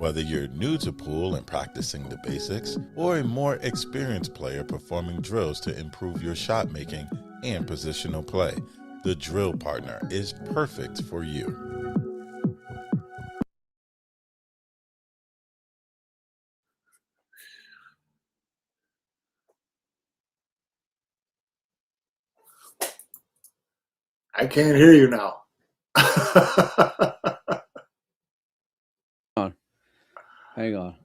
Whether you're new to pool and practicing the basics, or a more experienced player performing drills to improve your shot making and positional play, the Drill Partner is perfect for you. I can't hear you now. Hang on.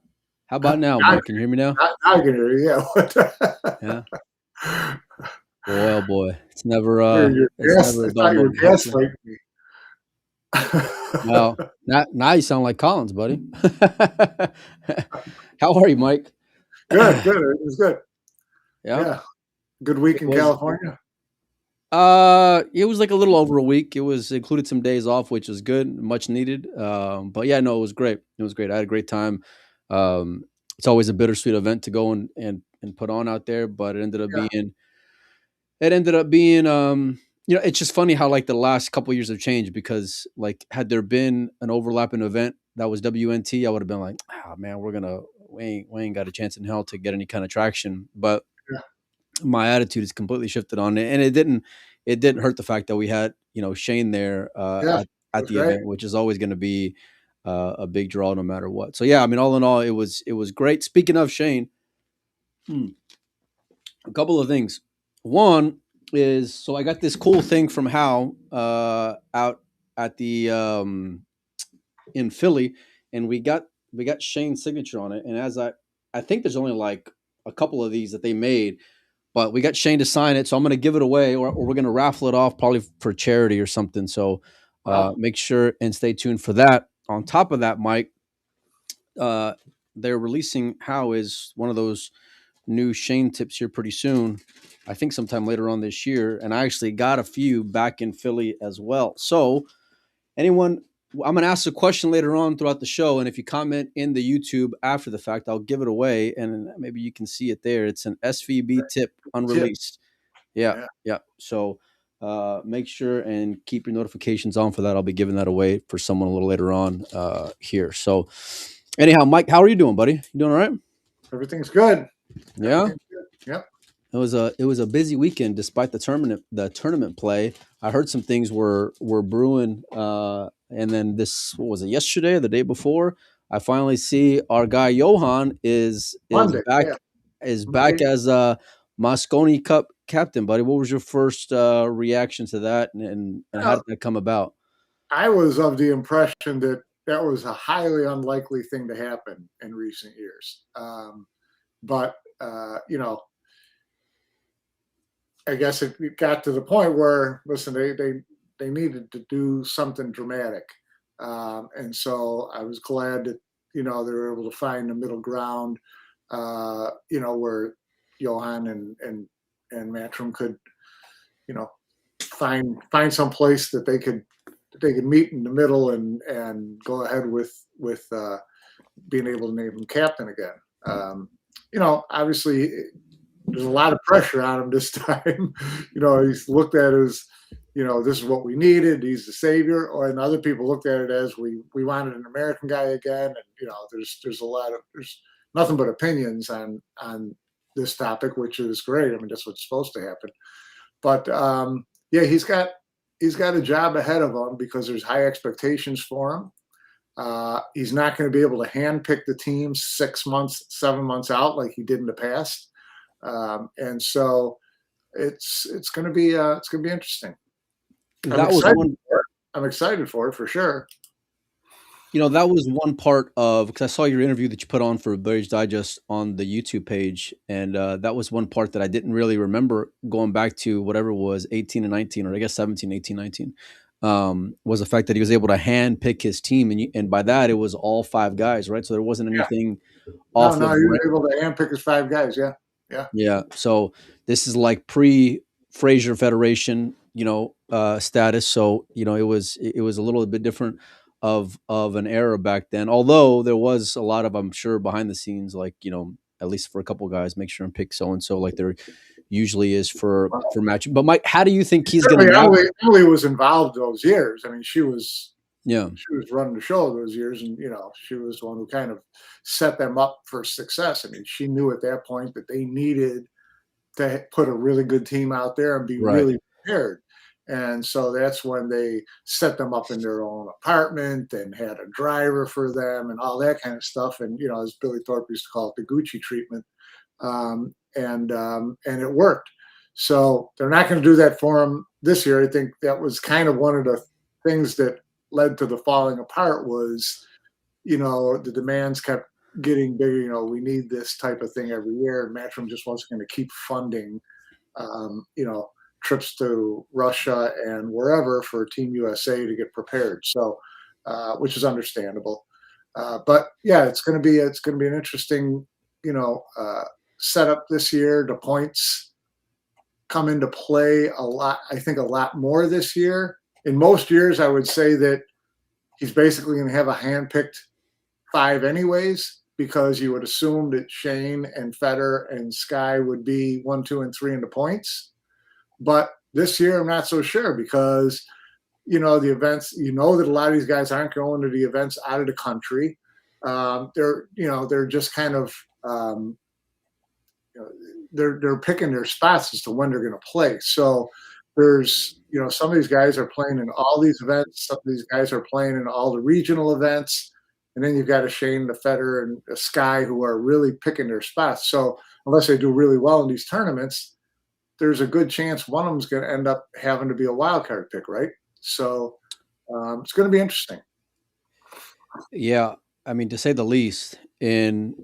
How about now, Mike? Can you hear me now? I can hear you. Yeah. Boy, oh boy, it's never. I Never thought you were gaslighting me. Well, now you sound like Collins, buddy. How are you, Mike? Good. It was good. Yeah. Good week in California. It was like a little over a week. It was included some days off, which is good, much needed. But yeah, no, it was great. It was great. I had a great time. It's always a bittersweet event to go and put on out there, but it ended up being it's just funny how like the last couple of years have changed, because like had there been an overlapping event that was WNT, I would have been like, oh man, we ain't got a chance in hell to get any kind of traction. But my attitude is completely shifted on it, and it didn't hurt the fact that we had Shane there at the event, which is always going to be a big draw no matter what. So yeah, I mean, all in all, it was great. Speaking of Shane, a couple of things. One is, so I got this cool thing from Hal out at the in Philly, and we got Shane's signature on it. And as I think there's only like a couple of these that they made, but we got Shane to sign it, so I'm going to give it away, or we're going to raffle it off probably for charity or something. So make sure and stay tuned for that. On top of that, Mike, they're releasing How is one of those new Shane tips here pretty soon. I think sometime later on this year. And I actually got a few back in Philly as well. So anyone, I'm going to ask a question later on throughout the show. And if you comment in the YouTube after the fact, I'll give it away. And maybe you can see it there. It's an SVB tip unreleased. Yeah. So make sure and keep your notifications on for that. I'll be giving that away for someone a little later on here. So anyhow, Mike, how are you doing, buddy? You doing all right? Everything's good. Yeah. Yep. It was a busy weekend despite the tournament play. I heard some things were brewing, and then what was it, yesterday or the day before? I finally see our guy Johan is back as Moscone Cup captain, buddy. What was your first reaction to that, and how did that come about? I was of the impression that was a highly unlikely thing to happen in recent years, but I guess it got to the point where, listen, they needed to do something dramatic. And so I was glad that, they were able to find a middle ground, where Johan and Matrim could, find some place that they could meet in the middle and go ahead with being able to name him captain again. Obviously there's a lot of pressure on him this time. He's looked at it as, this is what we needed. He's the savior. And other people looked at it as we wanted an American guy again. And, there's nothing but opinions on this topic, which is great. I mean, that's what's supposed to happen. But he's got a job ahead of him because there's high expectations for him. He's not going to be able to handpick the team 6 months, 7 months out like he did in the past. And so it's going to be interesting. I'm excited for it for sure. That was one part of, because I saw your interview that you put on for Bears Digest on the YouTube page, and that was one part that I didn't really remember going back to whatever it was, 18 and 19, or I guess 17, 18, 19, was the fact that he was able to hand pick his team. And by that, it was all 5 guys, right? So there wasn't anything off. No, he was able to hand pick his 5 guys, Yeah. So this is like pre-Fraser Federation, status. So, it was a little bit different of an era back then, although there was a lot of, I'm sure, behind the scenes, like, at least for a couple of guys, make sure and pick so-and-so like there usually is for matching. But Mike, how do you think he's going to? Emily was involved those years. I mean, she was Yeah. she was running the show those years, and she was the one who kind of set them up for success. I mean, she knew at that point that they needed to put a really good team out there and be Right. really prepared. And so that's when they set them up in their own apartment and had a driver for them and all that kind of stuff. And as Billy Thorpe used to call it, the Gucci treatment. And it worked. So they're not going to do that for them this year. I think that was kind of one of the things that led to the falling apart was, the demands kept getting bigger. We need this type of thing every year, and Matchroom just wasn't going to keep funding, trips to Russia and wherever for Team USA to get prepared. So, which is understandable. But yeah, it's going to be an interesting, setup this year. The points come into play a lot. I think a lot more this year. In most years, I would say that he's basically going to have a handpicked 5 anyways, because you would assume that Shane and Federer and Sky would be 1, 2, and 3 in the points. But this year, I'm not so sure because, the events, that a lot of these guys aren't going to the events out of the country. They're just kind of, they're picking their spots as to when they're going to play. So there's, some of these guys are playing in all these events. Some of these guys are playing in all the regional events. And then you've got a Shane, the Federer, and a Sky who are really picking their spots. So unless they do really well in these tournaments, there's a good chance one of them's going to end up having to be a wild card pick, right? So it's going to be interesting. Yeah, I mean, to say the least. And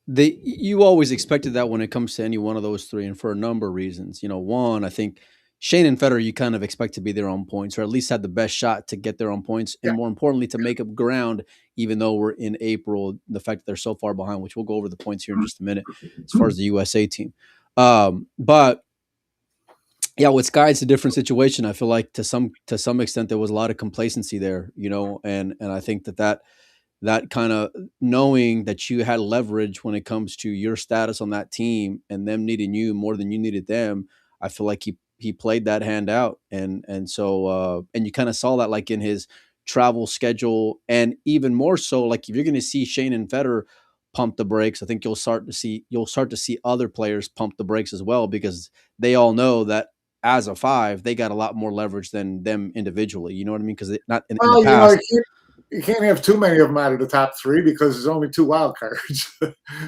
you always expected that when it comes to any one of those three, and for a number of reasons. One, I think Shane and Federer, you kind of expect to be their own points, or at least have the best shot to get their own points, and more importantly, to make up ground, even though we're in April. The fact that they're so far behind, which we'll go over the points here in just a minute, as far as the USA team. But yeah, with Sky, it's a different situation. I feel like to some extent there was a lot of complacency there, and I think that kind of knowing that you had leverage when it comes to your status on that team and them needing you more than you needed them. I feel like he played that hand out, and so and you kind of saw that like in his travel schedule, and even more so like if you're going to see Shane and Federer pump the brakes, I think you'll start to see other players pump the brakes as well, because they all know that as a 5 they got a lot more leverage than them individually. You know what I mean? Because not in the past. You can't have too many of them out of the top 3 because there's only 2 wild cards.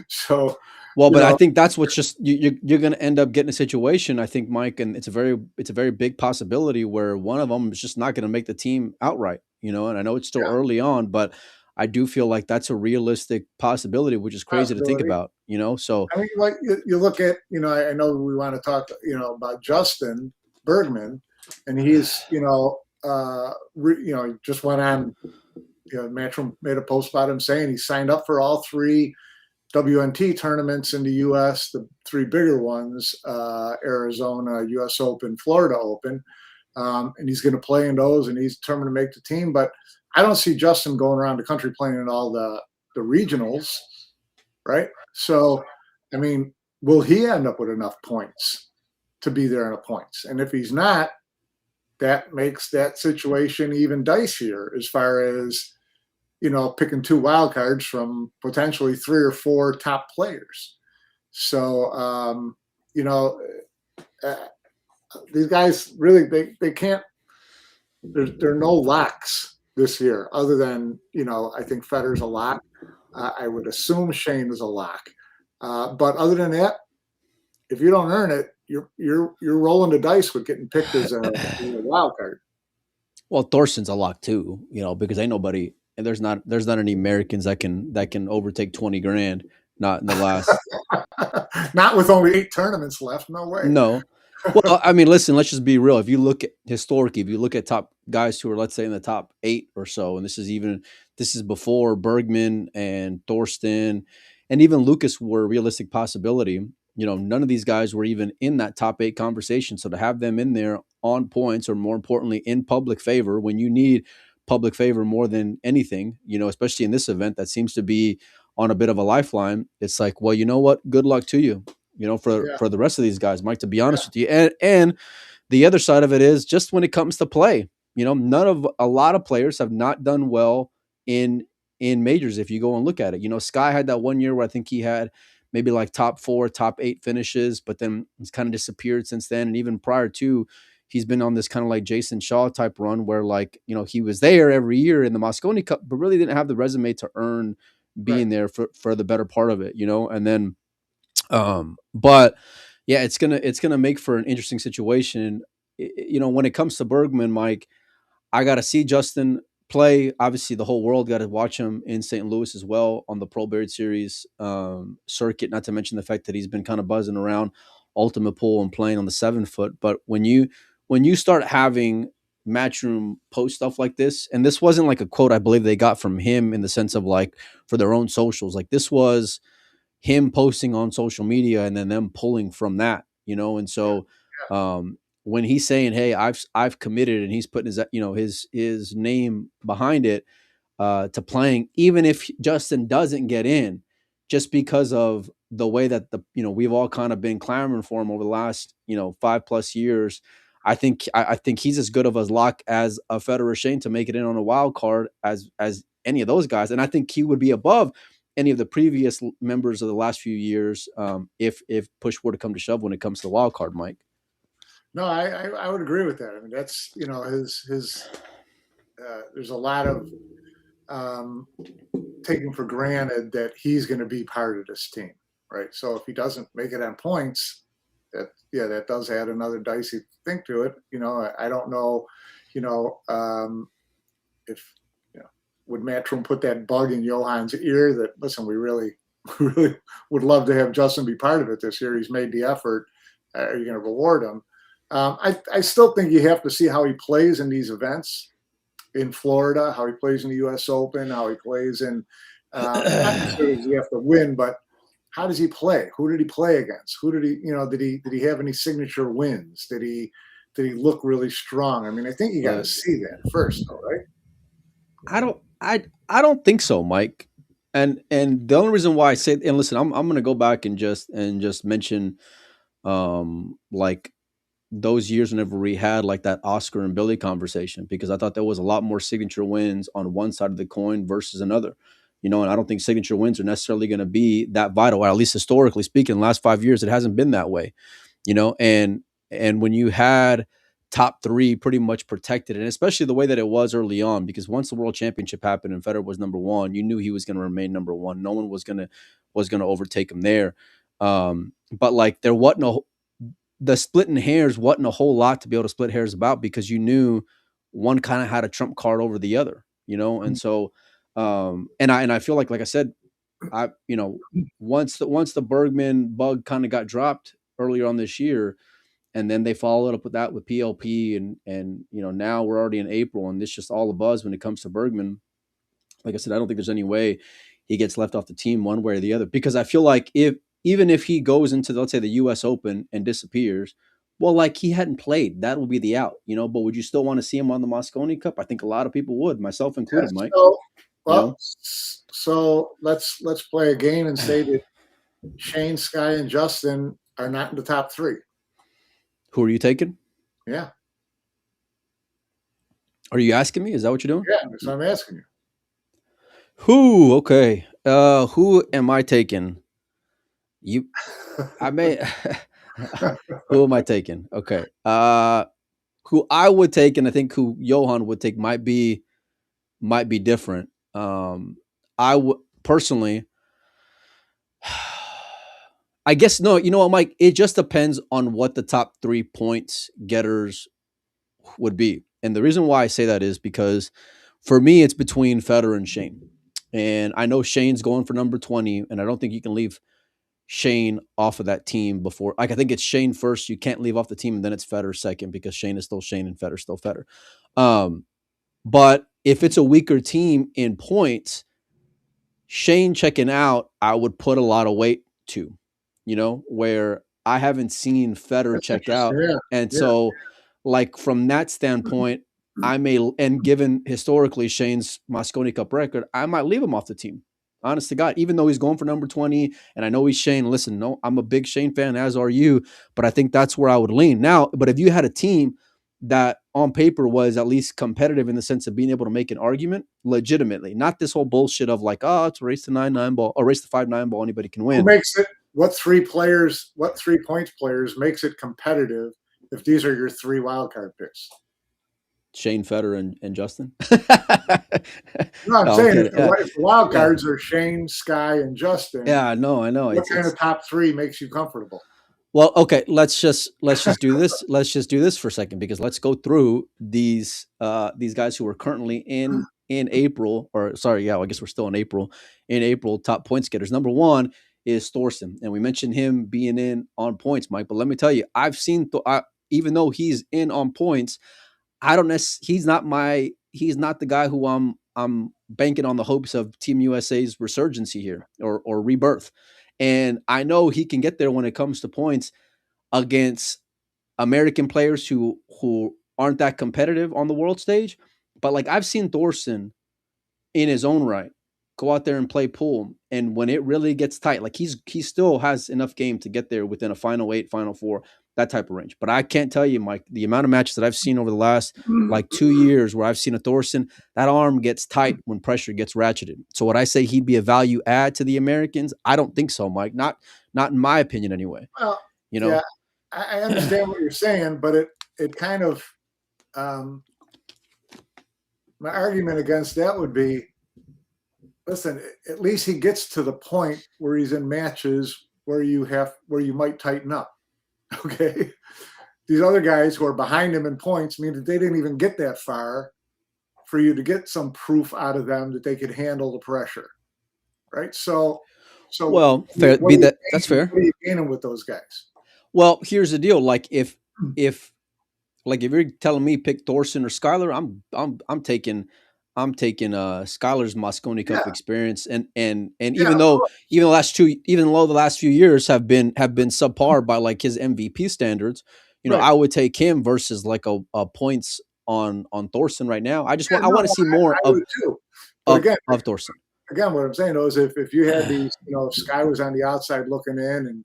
So, but I think that's what's just you're going to end up getting a situation, I think, Mike, and it's a very big possibility where one of them is just not going to make the team outright. And I know it's still early on, but I do feel like that's a realistic possibility, which is crazy to think about. So I mean, like you look at, I know we want to talk, about Justin Bergman, and he's, he just went on. Matchroom made a post about him saying he signed up for all 3 WNT tournaments in the U.S., the 3 bigger ones, Arizona, U.S. Open, Florida Open, and he's going to play in those, and he's determined to make the team. But I don't see Justin going around the country playing in all the regionals, right? So, I mean, will he end up with enough points to be there in the points? And if he's not, that makes that situation even dicier as far as, picking 2 wild cards from potentially 3 or 4 top players. So, these guys really, they can't, there are no locks this year other than, I think Federer's a lock. I would assume Shane is a lock. But other than that, if you don't earn it, you're rolling the dice with getting picked as a wild card. Well, Thorsten's a lock too, because ain't nobody, and there's not any Americans that can overtake 20 grand. Not in the last. Not with only 8 tournaments left. No way. No. Well, I mean, listen, let's just be real. If you look at historically, if you look at top guys who are, let's say, in the top 8 or so, and this is before Bergman and Thorsten and even Lucas were a realistic possibility. None of these guys were even in that top 8 conversation. So to have them in there on points, or more importantly, in public favor, when you need public favor more than anything, especially in this event that seems to be on a bit of a lifeline, it's like, well, you know what? Good luck to you, for the rest of these guys, Mike, to be honest with you. And the other side of it is just when it comes to play, You know, a lot of players have not done well in majors. If you go and look at it, you know, Sky had that one year where I think he had maybe like top 4, top 8 finishes, but then he's kind of disappeared since then. And even prior to, he's been on this kind of like Jason Shaw type run where, like, you know, he was there every year in the Moscone Cup, but really didn't have the resume to earn Right. being there for the better part of it, you know. And then but yeah, it's gonna make for an interesting situation. You know, when it comes to Bergman, Mike, I got to see Justin play. Obviously, the whole world got to watch him in St. Louis as well on the Pro Bird Series circuit. Not to mention the fact that he's been kind of buzzing around Ultimate Pool and playing on the 7 foot. But when you start having Matchroom post stuff like this, and this wasn't like a quote I believe they got from him in the sense of like for their own socials, like this was him posting on social media and then them pulling from that, you know. And Yeah. so when he's saying, "Hey, I've committed," and he's putting his, you know, his name behind it, to playing, even if Justin doesn't get in, just because of the way that we've all kind of been clamoring for him over the last 5+ years. I think he's as good of a lock as a Federer Shane to make it in on a wild card as any of those guys, and I think he would be above any of the previous members of the last few years, if push were to come to shove when it comes to the wild card, Mike. No, I would agree with that. I mean, that's, his there's a lot of taking for granted that he's going to be part of this team, right? So if he doesn't make it on points, that does add another dicey thing to it. I don't know, if would Matchroom put that bug in Johan's ear that, listen, we really would love to have Justin be part of it this year. He's made the effort. Are you going to reward him? I still think you have to see how he plays in these events in Florida, how he plays in the U.S. Open, how he plays in, not necessarily does he have to win, but how does he play? Who did he play against? Who did he, did he have any signature wins? Did he look really strong? I mean, I think you got to see that first, though, right? I don't think so, Mike. And the only reason why I say, and listen, I'm going to go back and just mention like those years whenever we had like that Oscar and Billy conversation, because I thought there was a lot more signature wins on one side of the coin versus another. And I don't think signature wins are necessarily going to be that vital, or at least historically speaking, in the last 5 years, it hasn't been that way, and when you had top 3 pretty much protected, and especially the way that it was early on, because once the world championship happened and Federer was number 1, you knew he was going to remain number 1. No one was going to overtake him there. But like there wasn't the splitting hairs wasn't a whole lot to be able to split hairs about, because you knew one kind of had a trump card over the other, and so and I feel like I said, once the Bergman bug kind of got dropped earlier on this year, and then they followed up with that with PLP, and now we're already in April, and it's just all a buzz when it comes to Bergman. Like I said, I don't think there's any way he gets left off the team one way or the other, because I feel like even if he goes into, let's say, the U.S. Open and disappears, well, like he hadn't played, that will be the out, But would you still want to see him on the Moscone Cup? I think a lot of people would, myself included, Mike. So let's play a game and say that Shane, Sky, and Justin are not in the top 3. Who are you taking? Yeah. Are you asking me? Is that what you're doing? Yeah, that's what I'm asking you. Who? Okay. Who am I taking? I may. Who am I taking? Okay. Who I would take, and I think who Johan would take might be different. I would personally. I guess no. You know what, Mike? It just depends on what the top 3 points getters would be, and the reason why I say that is because for me, it's between Federer and Shane, and I know Shane's going for number 20, and I don't think you can leave Shane off of that team before. Like I think it's Shane first. You can't leave off the team, and then it's Federer second, because Shane is still Shane and Federer still Federer. But if it's a weaker team in points, Shane checking out, I would put a lot of weight to, where I haven't seen Federer check out. Yeah. And so like from that standpoint, I may, and given historically Shane's Moscone Cup record, I might leave him off the team. Honest to God, even though he's going for number 20, and I know he's Shane. Listen, no, I'm a big Shane fan, as are you, but I think that's where I would lean. Now, but if you had a team that on paper was at least competitive in the sense of being able to make an argument legitimately, not this whole bullshit of like, oh, it's a race to 9-9 ball or race to 5-9 ball. Anybody can Who win. makes it? What 3 points players makes it competitive if these are your 3 wild card picks? Shane Fetter and Justin. No, I'm No, I'm saying if kidding. the, if the wild Yeah. cards are Shane, Sky, and Justin, Yeah, I know. what kind of top 3 makes you comfortable? Well, okay, let's just do this. Let's just do this for a second because let's go through these guys who are currently in April, or sorry, yeah, I guess we're still in April. In April, top points getters. Number one is Thorson, and we mentioned him being in on points, Mike. But let me tell you, I've seen even though he's in on points, I don't he's not the guy who I'm banking on the hopes of Team USA's resurgency here or rebirth. And I know he can get there when it comes to points against American players who aren't that competitive on the world stage. But like I've seen Thorson in his own right go out there and play pool, and when it really gets tight, like he still has enough game to get there within a final 8, final 4, that type of range. But I can't tell you, Mike, the amount of matches that I've seen over the last like 2 years where I've seen a Thorson, that arm gets tight when pressure gets ratcheted. So would I say he'd be a value add to the Americans? I don't think so, Mike. Not in my opinion anyway. Well, You know? yeah, I understand what you're saying, but it kind of my argument against that would be, listen, at least he gets to the point where he's in matches where you might tighten up. Okay. These other guys who are behind him in points mean that they didn't even get that far for you to get some proof out of them that they could handle the pressure. Right. So well, fair, that's fair. What are you gaining with those guys? Well, here's the deal. Like if you're telling me pick Thorson or Skyler, I'm taking Skyler's Moscone Cup experience, and even though the last few years have been subpar by like his MVP standards, I would take him versus like a points on Thorson right now. I want to see more of Thorson. Again, what I'm saying though is if you had these, Sky was on the outside looking in and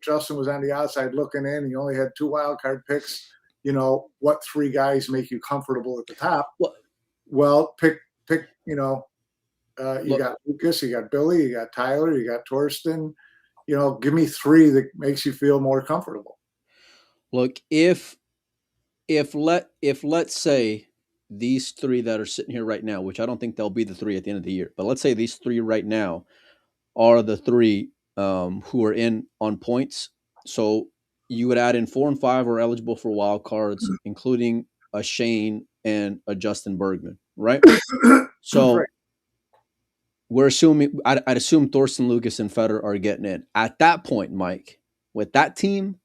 Justin was on the outside looking in, and you only had 2 wild card picks, what 3 guys make you comfortable at the top? Well, pick, you got Lucas, you got Billy, you got Tyler, you got Torsten. Give me 3 that makes you feel more comfortable. Look, if let's say these 3 that are sitting here right now, which I don't think they'll be the 3 at the end of the year, but let's say these 3 right now are the 3 who are in on points. So you would add in 4 and 5 are eligible for wild cards, including a Shane and a Justin Bergman, right? So we're assuming I'd assume Thorsten, Lucas, and Fetter are getting in. At that point, Mike, with that team,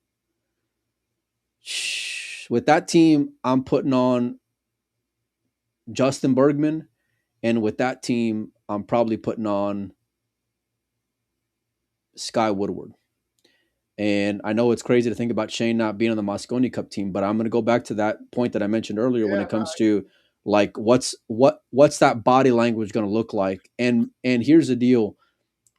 I'm putting on Justin Bergman, and with that team, I'm probably putting on Sky Woodward. And I know it's crazy to think about Shane not being on the Moscone Cup team, but I'm going to go back to that point that I mentioned earlier when it comes to like what's that body language going to look like. And here's the deal.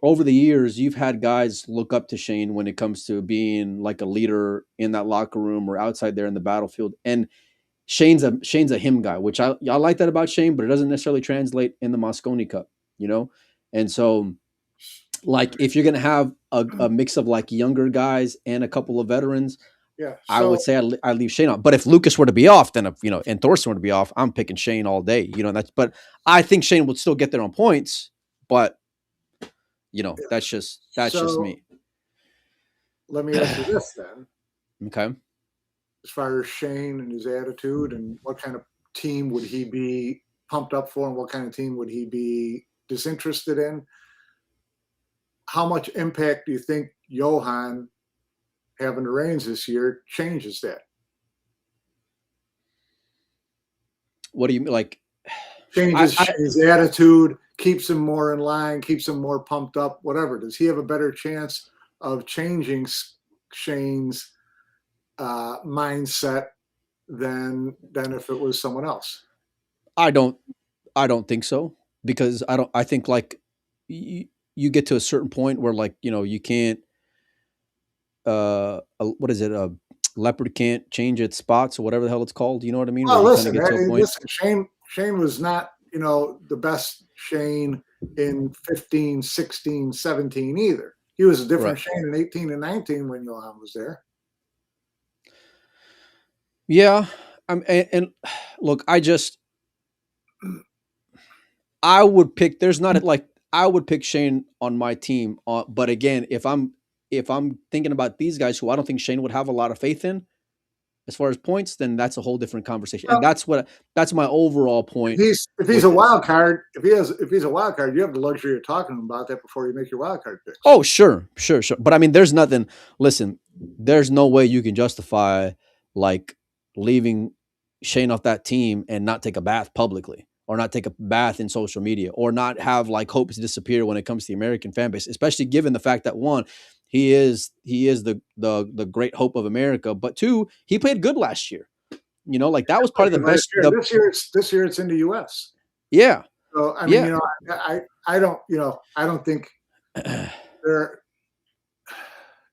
Over the years, you've had guys look up to Shane when it comes to being like a leader in that locker room or outside there in the battlefield. And Shane's a him guy, which I like that about Shane, but it doesn't necessarily translate in the Moscone Cup, And so like if you're going to have a mix of like younger guys and a couple of veterans, I would say I leave Shane on. But if Lucas were to be off, then and Thorsten were to be off, I'm picking Shane all day. But I think Shane would still get there on points, but that's just me. Let me ask you this then. Okay. As far as Shane and his attitude and what kind of team would he be pumped up for and what kind of team would he be disinterested in? How much impact do you think Johan having the reins this year changes that? What do you mean? Like changes his attitude, keeps him more in line, keeps him more pumped up, whatever. Does he have a better chance of changing Shane's mindset than if it was someone else? I don't think so, because I think like you get to a certain point where like, you can't, what is it? leopard can't change its spots or whatever the hell it's called. You know what I mean? Where Well, you kind of listen, get to a point. listen. Shane was not, the best Shane in 15, 16, 17 either. He was a different Shane in 18 and 19 when Johan was there. Yeah. And look, I would pick. There's not like I would pick Shane on my team. But again, if I'm thinking about these guys who I don't think Shane would have a lot of faith in, as far as points, then that's a whole different conversation. Well, and that's my overall point. If he's a wild card, if he's a wild card, you have the luxury of talking about that before you make your wild card picks. Oh, sure. But I mean, there's nothing. Listen, there's no way you can justify like leaving Shane off that team and not take a bath publicly, or not take a bath in social media, or not have like hopes disappear when it comes to the American fan base, especially given the fact that one, he is the great hope of America, but two, he played good last year. Like that was probably the best. This year it's in the U.S. Yeah. So I mean, I don't think there.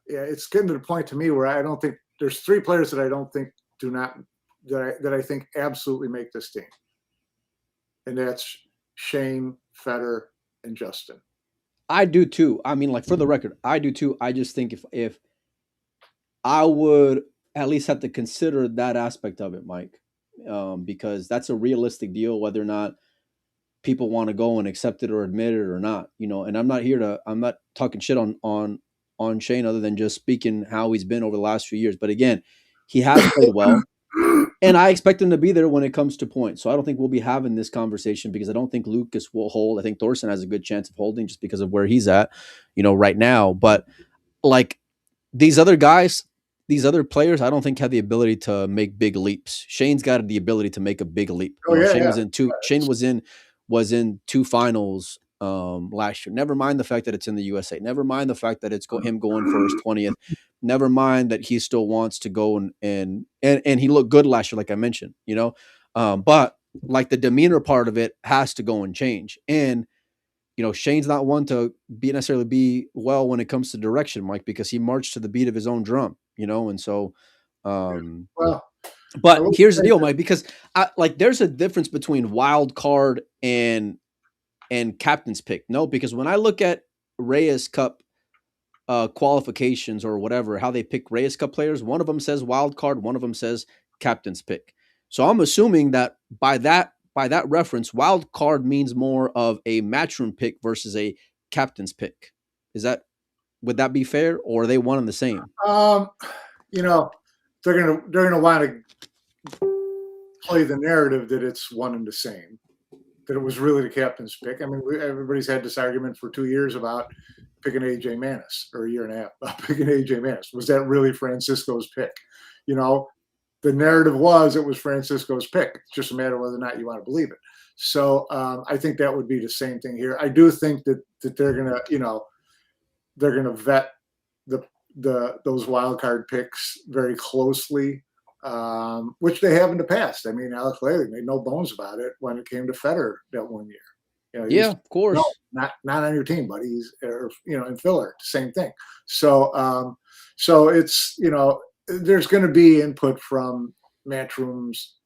Yeah, it's getting to the point to me where I don't think there's three players that I don't think that I think absolutely make this team, and that's Shane, Federer, and Justin. I do too. I mean, like, for the record, I do too. I just think if I would at least have to consider that aspect of it, Mike, because that's a realistic deal, whether or not people want to go and accept it or admit it or not. And I'm not talking shit on Shane, other than just speaking how he's been over the last few years. But again, he has played well. And I expect him to be there when it comes to points. So I don't think we'll be having this conversation, because I don't think Lucas will hold. I think Thorsten has a good chance of holding just because of where he's at, right now. But like these other guys, these other players, I don't think have the ability to make big leaps. Shane's got the ability to make a big leap. Shane was in two finals last year. Never mind the fact that it's in the USA. Never mind the fact that it's him going for his 20th. Never mind that he still wants to go and he looked good last year, like I mentioned, but like the demeanor part of it has to go and change. And, Shane's not one to necessarily be well when it comes to direction, Mike, because he marched to the beat of his own drum, and so, but here's the deal, Mike, because there's a difference between wild card and captain's pick. No, because when I look at Reyes Cup qualifications or whatever, how they pick Reyes Cup players, one of them says wild card, one of them says captain's pick. So I'm assuming that by that reference, wild card means more of a matchroom pick versus a captain's pick. Would that be fair, or are they one and the same? They're gonna want to play the narrative that it's one and the same, that it was really the captain's pick. I mean, everybody's had this argument for 2 years about picking AJ Manis, or a year and a half about picking AJ Manis. Was that really Francisco's pick? The narrative was it was Francisco's pick. It's just a matter of whether or not you want to believe it. So I think that would be the same thing here. I do think that they're gonna vet those wild card picks very closely, which they have in the past. I mean, Alex Laley made no bones about it when it came to Federer that 1 year. Yeah, of course. No, not on your team, buddy. He's, in filler, same thing. So it's, there's going to be input from Matchroom's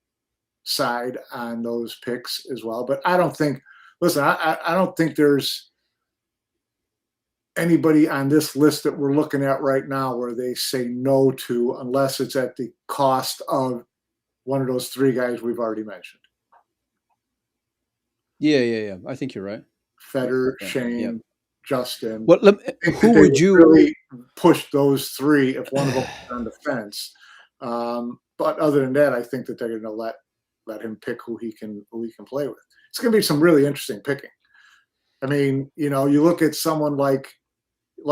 side on those picks as well. But I don't think there's anybody on this list that we're looking at right now where they say no to, unless it's at the cost of one of those three guys we've already mentioned. Yeah. I think you're right. Federer, Shane, Justin. Who would you really push those three if one of them was on the fence? But other than that, I think that they're going to let him pick who he can play with. It's going to be some really interesting picking. I mean, you look at someone like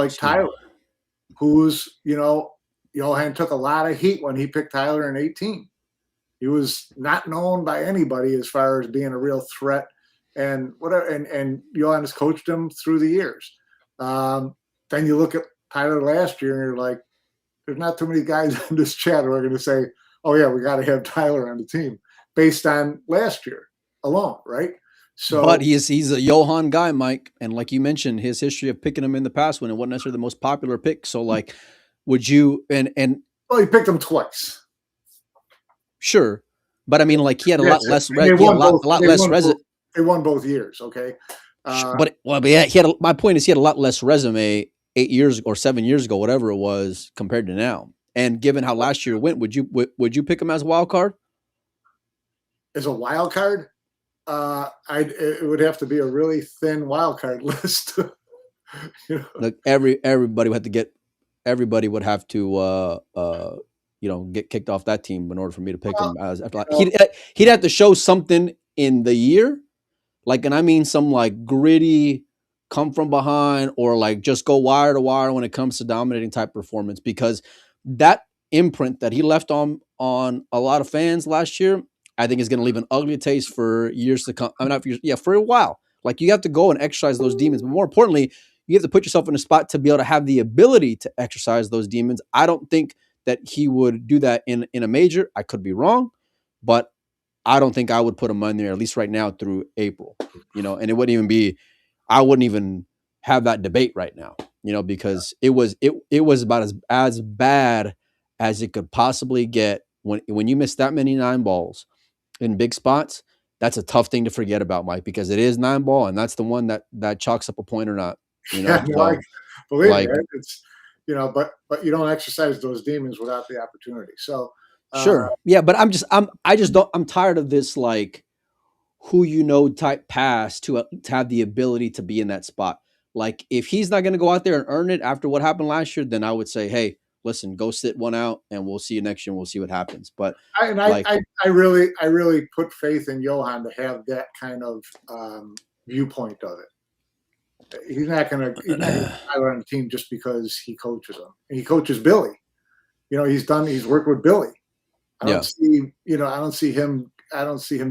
Tyler, who's, Johan took a lot of heat when he picked Tyler in 18. He was not known by anybody as far as being a real threat, and whatever. And Johan has coached him through the years. Then you look at Tyler last year, and you're like, there's not too many guys in this chat who are going to say, "Oh yeah, we got to have Tyler on the team," based on last year alone, right? So, but he's a Johan guy, Mike, and like you mentioned, his history of picking him in the past when it wasn't necessarily the most popular pick. So, like, would you and Well, he picked him twice. Sure, but I mean, like he had a lot less. They won both years. Okay, but yeah, my point is he had a lot less resume 8 years or 7 years ago, whatever it was, compared to now. And given how last year went, would you pick him as a wild card? As a wild card, it would have to be a really thin wild card list. Like everybody would have to get kicked off that team in order for me to pick him as. He'd have to show something in the year, like, and I mean some like gritty, come from behind, or like just go wire to wire when it comes to dominating type performance, because that imprint that he left on a lot of fans last year, I think is going to leave an ugly taste for years to come. I mean, not for years, yeah, for a while. Like you have to go and exercise those demons, but more importantly, you have to put yourself in a spot to be able to have the ability to exercise those demons. I don't think that he would do that in a major. I could be wrong, but I don't think I would put him on there, at least right now through April, and it wouldn't even be, I wouldn't even have that debate right now, because it was about as bad as it could possibly get when you miss that many 9 balls in big spots. That's a tough thing to forget about, Mike, because it is 9 ball, and that's the one that chalks up a point or not. Believe me, it's but you don't exercise those demons without the opportunity. So sure, yeah, but I'm tired of this like who type pass to have the ability to be in that spot. Like if he's not going to go out there and earn it after what happened last year, then I would say, hey, listen, go sit one out, and we'll see you next year, and we'll see what happens. But I really put faith in Johan to have that kind of viewpoint of it. He's not going to hire on the team just because he coaches them. And he coaches Billy. He's worked with Billy. I don't see him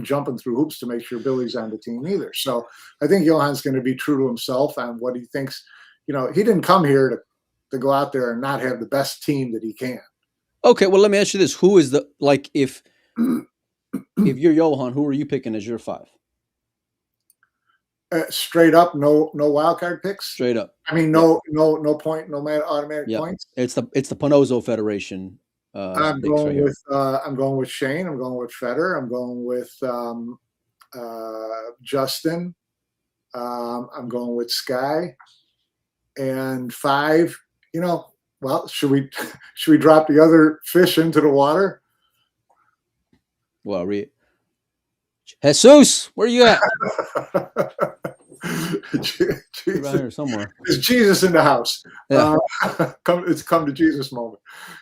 jumping through hoops to make sure Billy's on the team either. So I think Johan's going to be true to himself on what he thinks. He didn't come here to go out there and not have the best team that he can. Okay, well, let me ask you this: who is if you're Johan, who are you picking as your 5? Straight up, no wild card picks. Straight up. I mean, no point, no automatic points. It's the Panozo Federation. I'm going with Shane. I'm going with Federer. I'm going with Justin. I'm going with Sky. And 5. Well, should we drop the other fish into the water? Well, Jesus, where are you at? Around here somewhere. Is Jesus in the house? Yeah. It's come to Jesus moment.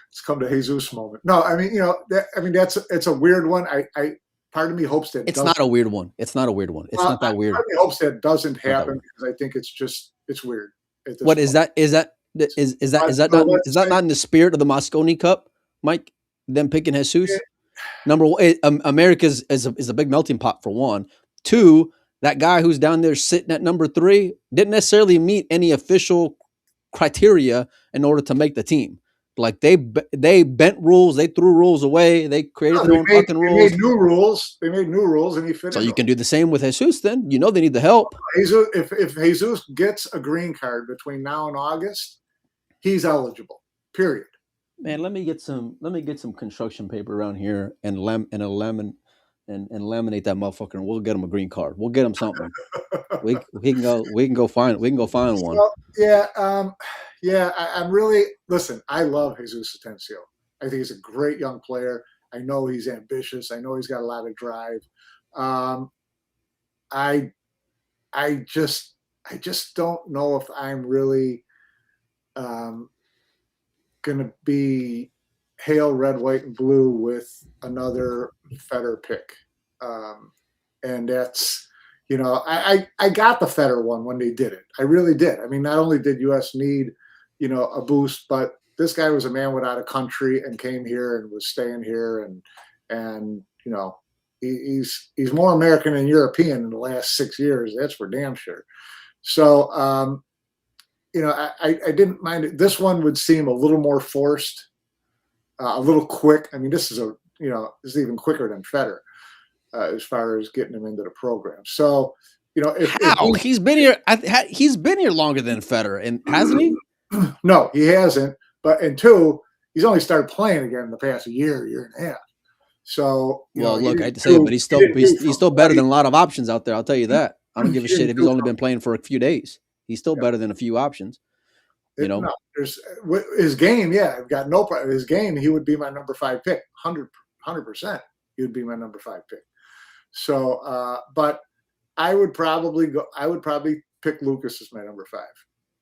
It's come to Jesus moment. No, I mean, it's a weird one. I part of me hopes that it's not a weird one. It's not a weird one. It's not that weird. Part of me hopes that doesn't happen because I think it's weird. What is that? Is that not in the spirit of the Moscone Cup, Mike? Them picking Jesus. Number one, America is a big melting pot for one. 2, that guy who's down there sitting at number 3 didn't necessarily meet any official criteria in order to make the team. Like they bent rules, they threw rules away, they created their own fucking rules. They made new rules, and he fit. So you can do the same with Jesus. Then they need the help. Jesus, if Jesus gets a green card between now and August, he's eligible. Period. Man, let me get some construction paper around here and laminate that motherfucker, and we'll get him a green card. We'll get him something. we can go find one. So, I'm really listen. I love Jesus Atencio. I think he's a great young player. I know he's ambitious. I know he's got a lot of drive. I just don't know if I'm really going to be hail red, white, and blue with another Federer pick. And that's, I got the Federer one when they did it. I really did. I mean, not only did US need, a boost, but this guy was a man without a country and came here and was staying here. And he's more American than European in the last 6 years. That's for damn sure. So, I didn't mind it. This one would seem a little more forced, a little quick. I mean, this is even quicker than Federer as far as getting him into the program. So, if he's been here, he's been here longer than Federer, and hasn't he? No, he hasn't. And 2, he's only started playing again in the past year and a half. So, look, I hate to say it, but he's still better than a lot of options out there. I'll tell you that. I don't give a shit if he's only been playing for a few days. He's still better than a few options. No, there's his game. Yeah, I've got no problem. His game, he would be my number 5 pick, 100%. He would be my number 5 pick. So, but I would probably pick Lucas as my number 5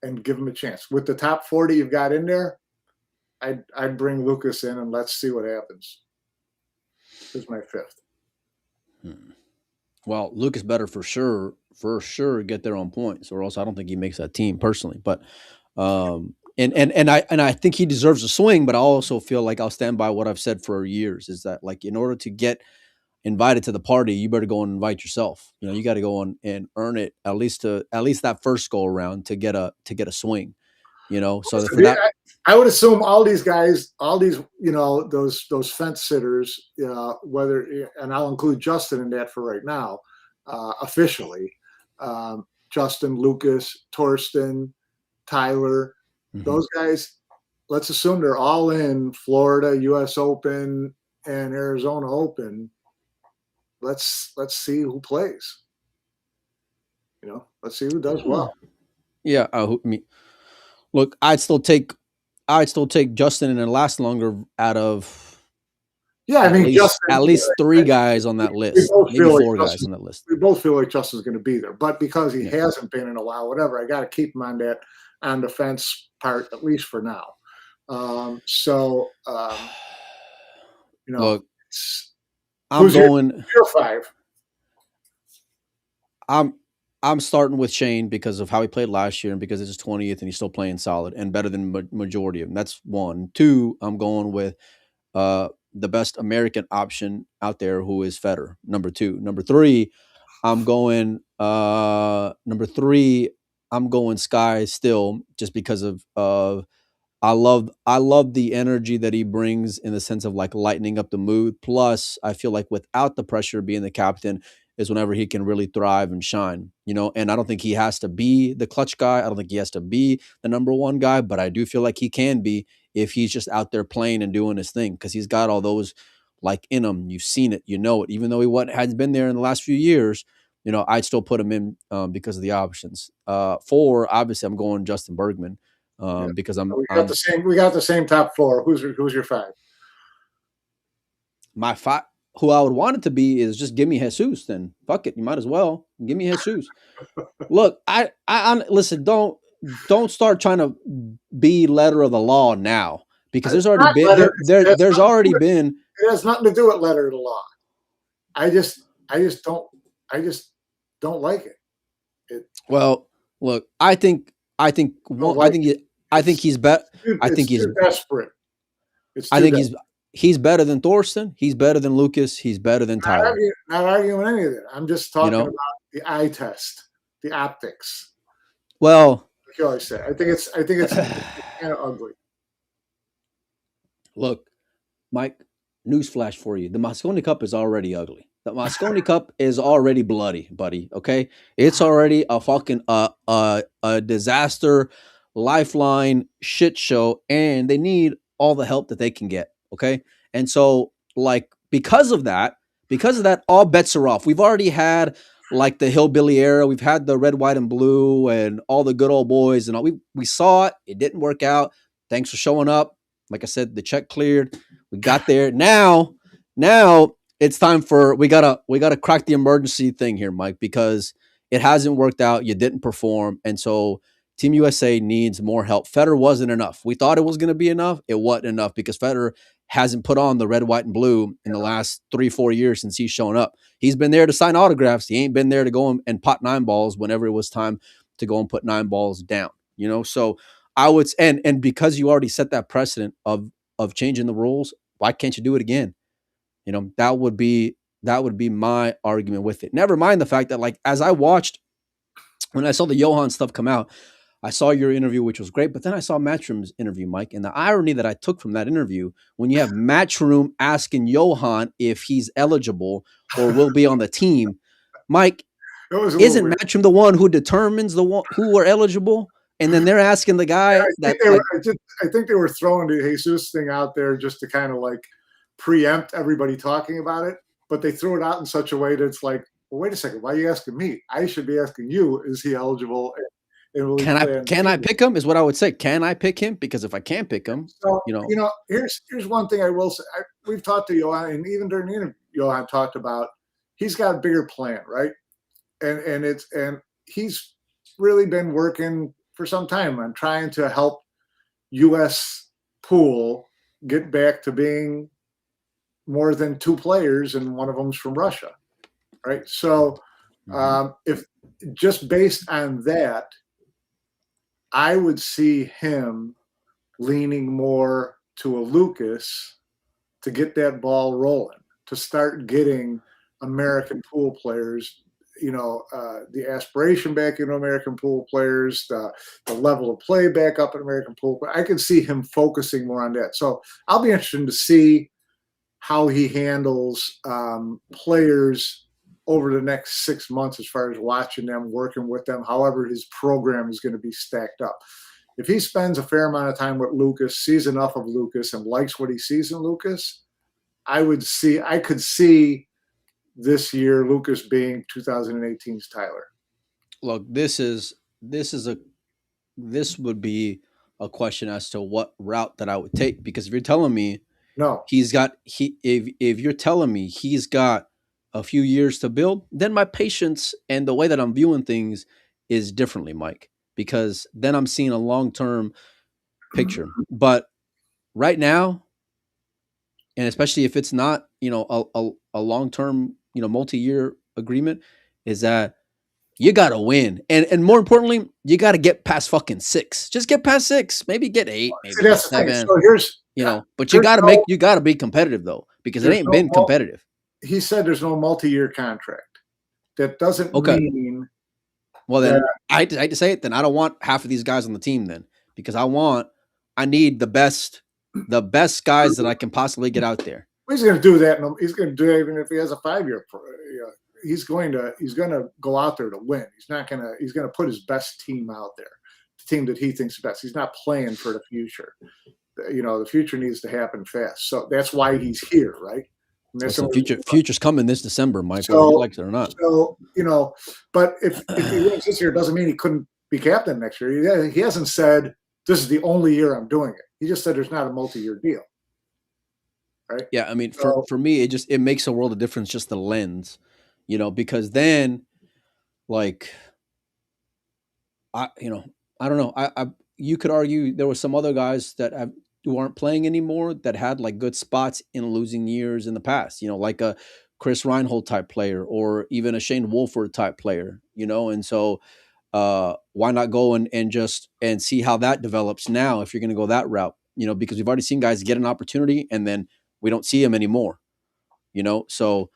and give him a chance with the top 40 you've got in there. I'd bring Lucas in and let's see what happens. Here's my 5th. Well, Lucas better for sure get their own points, or else I don't think he makes that team personally. But and I think he deserves a swing, but I also feel like I'll stand by what I've said for years, is that like in order to get invited to the party, you better go and invite yourself. You got to go on and earn it at least that first go around to get a swing. So for that, I would assume all these guys, all these those fence sitters, whether, and I'll include Justin in that for right now, officially, Justin, Lucas, Torsten, Tyler, those guys. Let's assume they're all in Florida, U.S. Open, and Arizona Open. Let's see who plays. Let's see who does well. Yeah, look, I'd still take Justin and it last longer out of at least 3 guys on that list, maybe 4 guys on that list. We both feel like Justin's going to be there, but because he hasn't been in a while, whatever, I got to keep him on the fence part at least for now. Look, I'm going. Your 5. I'm starting with Shane because of how he played last year and because it's his 20th and he's still playing solid and better than majority of them. That's 1. 2, I'm going with the best American option out there, who is Federer, number 2. Number 3, I'm going Sky still, just because of I love the energy that he brings in the sense of like lightening up the mood. Plus, I feel like without the pressure, being the captain is whenever he can really thrive and shine, and I don't think he has to be the clutch guy. I don't think he has to be the number 1 guy, but I do feel like he can be if he's just out there playing and doing his thing, because he's got all those like in him. You've seen it, it, even though he hasn't been there in the last few years. I'd still put him in because of the options. 4, obviously I'm going Justin Bergman. Because we got the same top 4. Who's your 5? My 5, who I would want it to be, is just give me Jesus. Then fuck it, you might as well give me Jesus. Look, I listen. Don't start trying to be letter of the law now, because there's already been there's already been. It has nothing to do with letter of the law. I just don't like it. Well, look, I think he's better. I think he's desperate. He's better than Thorsten. He's better than Lucas. He's better than Tyler. Not arguing any of that. I'm just talking about the eye test, the optics. Well, like you always say, I think it's kind of ugly. Look, Mike, newsflash for you: the Moscone Cup is already ugly. The Moscone Cup is already bloody, buddy. Okay, it's already a fucking a disaster, lifeline shit show, and they need all the help that they can get. Okay. And so like, because of that, all bets are off. We've already had like the hillbilly era. We've had the red, white, and blue and all the good old boys and all. We saw it. It didn't work out. Thanks for showing up. Like I said, the check cleared. We got there. Now it's time for, we gotta crack the emergency thing here, Mike, because it hasn't worked out. You didn't perform. And so Team USA needs more help. Federer wasn't enough. We thought it was going to be enough. It wasn't enough because Federer hasn't put on the red, white, and blue in the last 3-4 years since he's shown up. He's been there to sign autographs. He ain't been there to go and pot 9 balls whenever it was time to go and put 9 balls down. So I would, and because you already set that precedent of changing the rules, why can't you do it again? That would be my argument with it. Never mind the fact that, like, as I watched, when I saw the Johan stuff come out, I saw your interview, which was great, but then I saw Matchroom's interview, Mike, and the irony that I took from that interview, when you have Matchroom asking Johan if he's eligible or will be on the team, Mike, isn't Matchroom the one who determines who are eligible? And then they're asking the guy I think they were throwing the Jesus thing out there just to kind of like preempt everybody talking about it, but they threw it out in such a way that it's like, well, wait a second, why are you asking me? I should be asking you, is he eligible? And will he play can I pick him? Is what I would say. Can I pick him? Because if I can't pick him, so, here's one thing I will say. We've talked to Johan, and even during the interview, Johan talked about he's got a bigger plan, right? And he's really been working for some time on trying to help U.S. pool get back to being more than 2 players, and one of them's from Russia, right? So if just based on that, I would see him leaning more to a Lucas to get that ball rolling, to start getting American pool players, the aspiration back into American pool players, the level of play back up in American pool. I could see him focusing more on that. So I'll be interested to see how he handles players over the next 6 months as far as watching them, working with them, however his program is going to be stacked up. If he spends a fair amount of time with Lucas, sees enough of Lucas, and likes what he sees in Lucas, I could see this year Lucas being 2018's Tyler. Look, this would be a question as to what route that I would take, because if you're telling me if you're telling me he's got a few years to build, then my patience and the way that I'm viewing things is differently, Mike, because then I'm seeing a long-term picture. But right now, and especially if it's not, a long-term, multi-year agreement, is that you got to win. And more importantly, you got to get past fucking 6. Just get past 6, maybe get 8, maybe get 7. So but you got to be competitive though, because it ain't been competitive. He said there's no multi-year contract. That doesn't mean. Well, then I hate to say it. Then I don't want half of these guys on the team then, because I need the best guys that I can possibly get out there. He's going to do that. He's going to do it even if he has a 5-year. He's going to go out there to win. He's going to put his best team out there, the team that he thinks is best. He's not playing for the future. The future needs to happen fast. So that's why he's here, right? So future's coming this December, Mike, whether you like it or not. So, but if he wins this year, it doesn't mean he couldn't be captain next year. He hasn't said, this is the only year I'm doing it. He just said there's not a multi-year deal. Right? Yeah, I mean, for me, it makes a world of difference, just the lens, because then, like, I don't know. You could argue there were some other guys who aren't playing anymore that had like good spots in losing years in the past, like a Chris Reinhold type player, or even a Shane Wolford type player, and so why not go and see how that develops now if you're going to go that route, because we've already seen guys get an opportunity and then we don't see them anymore, so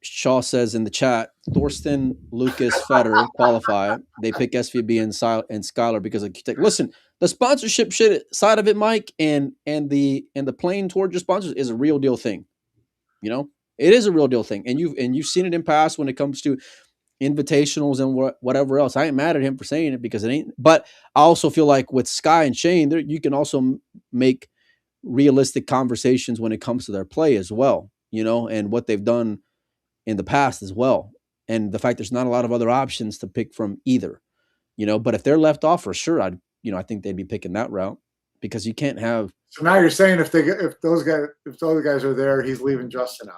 Shaw says in the chat, Thorsten, Lucas, Federer qualify. They pick SVB and Skylar because of Q-Tech. Listen, the sponsorship side of it, Mike, and the playing toward your sponsors is a real deal thing. It is a real deal thing, and you've seen it in past when it comes to invitationals and whatever else. I ain't mad at him for saying it because it ain't. But I also feel like with Sky and Shane, you can also make realistic conversations when it comes to their play as well, and what they've done in the past as well. And the fact there's not a lot of other options to pick from either, but if they're left off, for sure, I think they'd be picking that route, because you can't have. So now you're saying if those guys are there, he's leaving Justin out,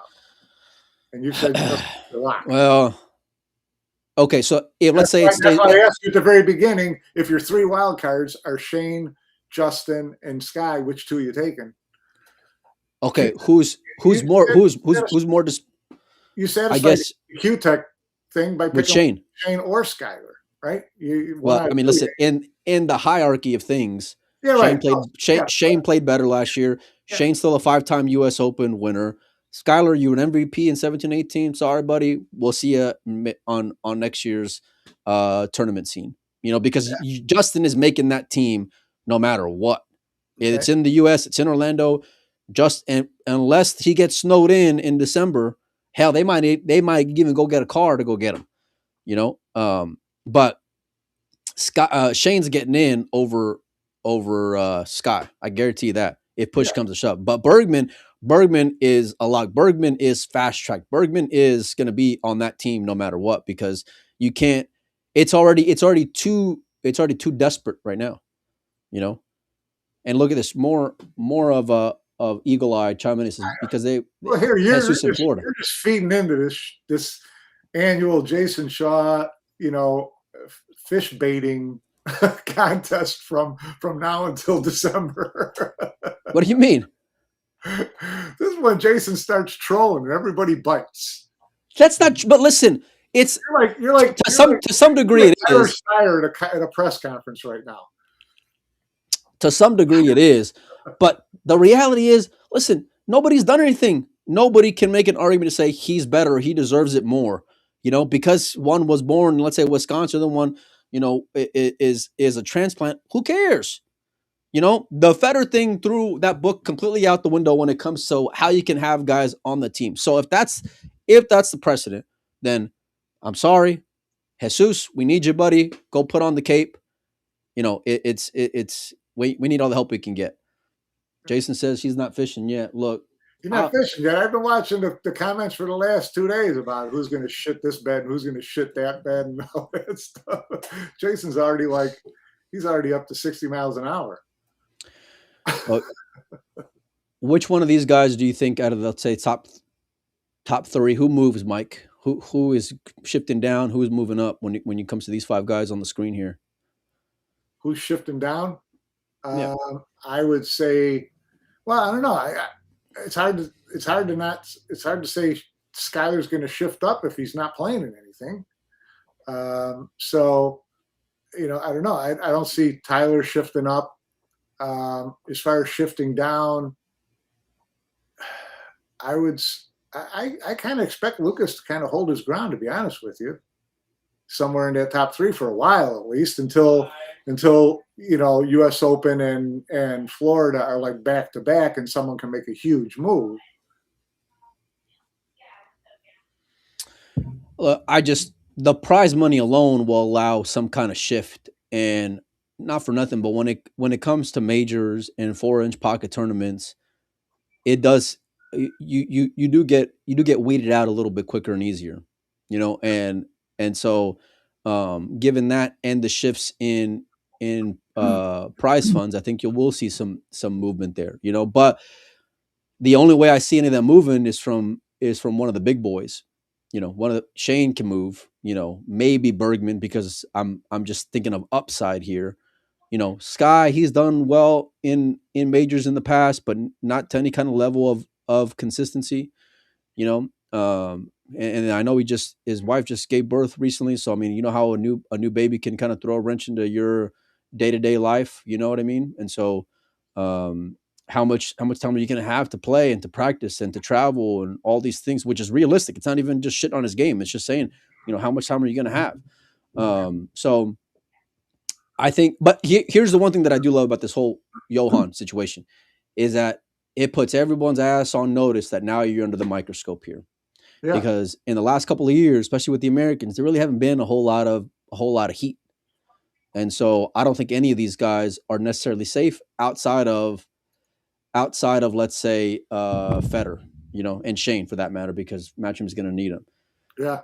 and you said well, okay. So let's say that's why I asked you at the very beginning, if your 3 wild cards are Shane, Justin, and Sky, which 2 are you taking? Okay, who's more? You satisfied the Q-Tech thing by picking Shane or Skyler, right? Listen, in the hierarchy of things, Shane played better last year. Yeah. Shane's still a 5-time U.S. Open winner. Skyler, you were an MVP in 17-18. Sorry, buddy. We'll see you on next year's tournament scene. Because Justin is making that team no matter what. Okay. It's in the U.S. It's in Orlando. Unless he gets snowed in December. Hell, they might even go get a car to go get him, but Shane's getting in over Sky. I guarantee you that if push comes to shove. But Bergman is a lock. Bergman is fast track. Bergman is going to be on that team no matter what, because you can't. It's already too desperate right now, you know. And look at this, more of Eagle Eye chiming in, because Well, here Jesus in Florida. you're just feeding into this annual Jason Shaw, fish baiting contest from now until December. What do you mean? This is when Jason starts trolling and everybody bites. That's not. But listen, it's you're like to some degree it is. At a press conference right now. To some degree it is, but the reality is, listen, nobody's done anything. Nobody can make an argument to say he's better or he deserves it more. Because one was born, let's say Wisconsin, the one, is a transplant. Who cares? The Federer thing threw that book completely out the window when it comes to how you can have guys on the team. So if that's the precedent, then I'm sorry, Jesus, we need you, buddy. Go put on the cape. We need all the help we can get. Jason says he's not fishing yet. Look, you're not fishing yet. I've been watching the comments for the last 2 days about who's going to shit this bed and who's going to shit that bed and all that stuff. Jason's already he's already up to 60 miles an hour. Which one of these guys do you think out of, let's say, top 3, who moves, Mike? Who is shifting down? Who is moving up when it comes to these 5 guys on the screen here? Who's shifting down? Yeah. I would say, well, I don't know. It's hard to say Skyler's going to shift up if he's not playing in anything. So, I don't know. I don't see Tyler shifting up. As far as shifting down, I kind of expect Lucas to kind of hold his ground, to be honest with you, somewhere in that top 3 for a while, at least until U.S. Open and Florida are back to back and someone can make a huge move. The prize money alone will allow some kind of shift, and not for nothing, but when it comes to majors and 4-inch pocket tournaments, it does. You do get weeded out a little bit quicker and easier, and so given that and the shifts in prize funds, I think you will see some movement there, but the only way I see any of that moving is from one of the big boys. Shane can move, maybe Bergman, because I'm just thinking of upside here. Sky, he's done well in majors in the past, but not to any kind of level of consistency, and I know his wife just gave birth recently. So, I mean, how a new baby can kind of throw a wrench into your day-to-day life, you know what I mean? And so, how much time are you going to have to play and to practice and to travel and all these things, which is realistic. It's not even just shit on his game. It's just saying, how much time are you going to have? So I think, but here's the one thing that I do love about this whole Johan situation is that it puts everyone's ass on notice that now you're under the microscope here. Yeah. Because in the last couple of years, especially with the Americans, there really haven't been a whole lot of heat. And so I don't think any of these guys are necessarily safe outside of let's say Federer, and Shane for that matter, because Matchroom's going to need him. Yeah.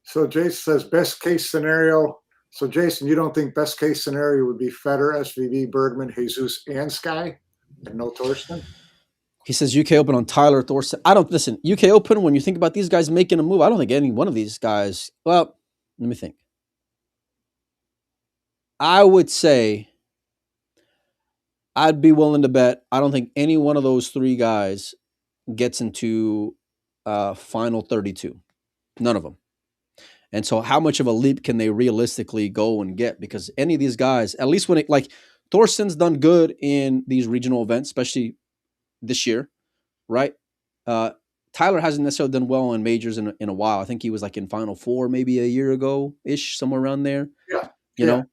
So Jason says best case scenario. So Jason, you don't think best case scenario would be Federer, SVV, Bergman, Jesus, and Sky, and no Thorsten? He says UK Open on Tyler Thorsten. I don't listen. UK Open, when you think about these guys making a move, I don't think any one of these guys. Well, let me think. I would say I'd be willing to bet I don't think any one of those 3 guys gets into final 32. None of them. And so how much of a leap can they realistically go and get? Because any of these guys, at least when Thorsten's done good in these regional events, especially this year, right? Tyler hasn't necessarily done well in majors in a while. I think he was in Final 4 maybe a year ago-ish, somewhere around there. Yeah. You know?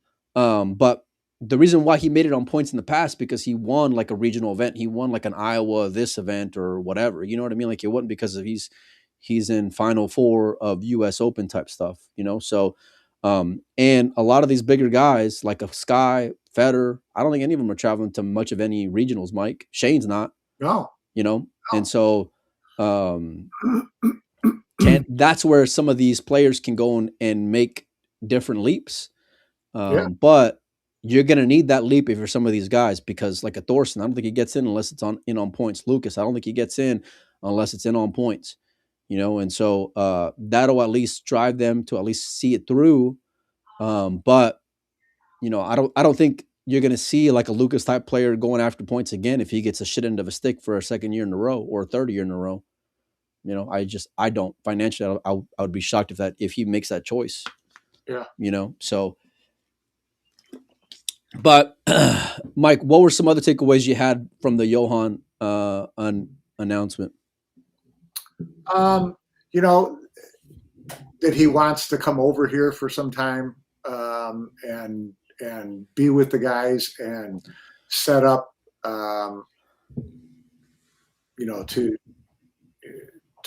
But the reason why he made it on points in the past, because he won a regional event. He won an Iowa this event or whatever. You know what I mean? It wasn't because of he's in Final 4 of U.S. Open type stuff, So And a lot of these bigger guys, like a Sky, Federer, I don't think any of them are traveling to much of any regionals, Mike. Shane's not, No. And so that's where some of these players can go and make different leaps. But you're going to need that leap if you're some of these guys, because like a Thorson, I don't think he gets in unless it's on points. Lucas, I don't think he gets in unless it's in on points, and so that'll at least drive them to at least see it through. But I don't think you're going to see like a Lucas type player going after points again if he gets a shit end of a stick for a second year in a row or a third year in a row. I don't financially. I would be shocked if he makes that choice. Yeah. So. But Mike, what were some other takeaways you had from the Johan announcement? That he wants to come over here for some time and be with the guys and set up, to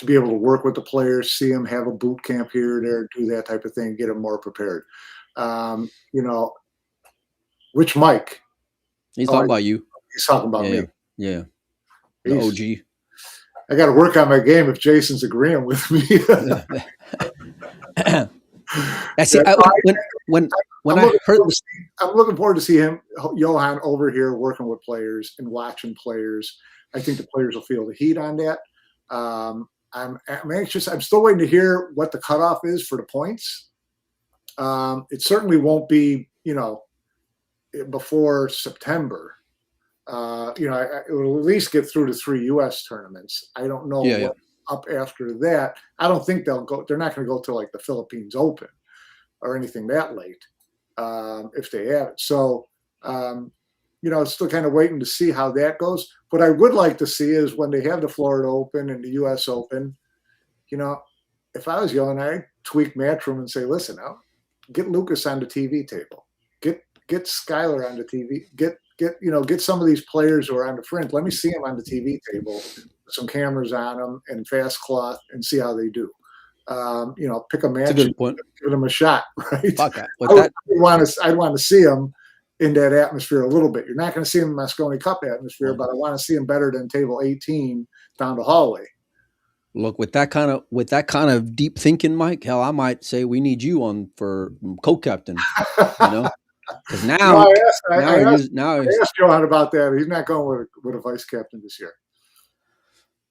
be able to work with the players, see them have a boot camp here or there, do that type of thing, get them more prepared. Which Mike? He's talking about you. He's talking about me. Yeah. The OG. I got to work on my game if Jason's agreeing with me. I'm looking forward to see him, Johan, over here working with players and watching players. I think the players will feel the heat on that. I'm anxious. I'm still waiting to hear what the cutoff is for the points. It certainly won't be, before September. It will at least get through to 3 U.S. tournaments. I don't know what up after that. I don't think they'll go. They're not going to go to like the Philippines Open or anything that late if they have it. So, still kind of waiting to see how that goes. What I would like to see is when they have the Florida Open and the U.S. Open, if I was Johan, I'd tweak Matchroom and say, listen, get Lucas on the TV table. Get Skylar on the TV. Get some of these players who are on the fringe. Let me see them on the TV table with some cameras on them and fast cloth and see how they do. Pick a match, and give them a shot, right? I'd want to see them in that atmosphere a little bit. You're not going to see them in Moscone Cup atmosphere, but I want to see them better than table 18 down the hallway. Look, with that kind of deep thinking, Mike, hell, I might say we need you on for co-captain. Because now, I asked Johan about that. He's not going with a vice captain this year.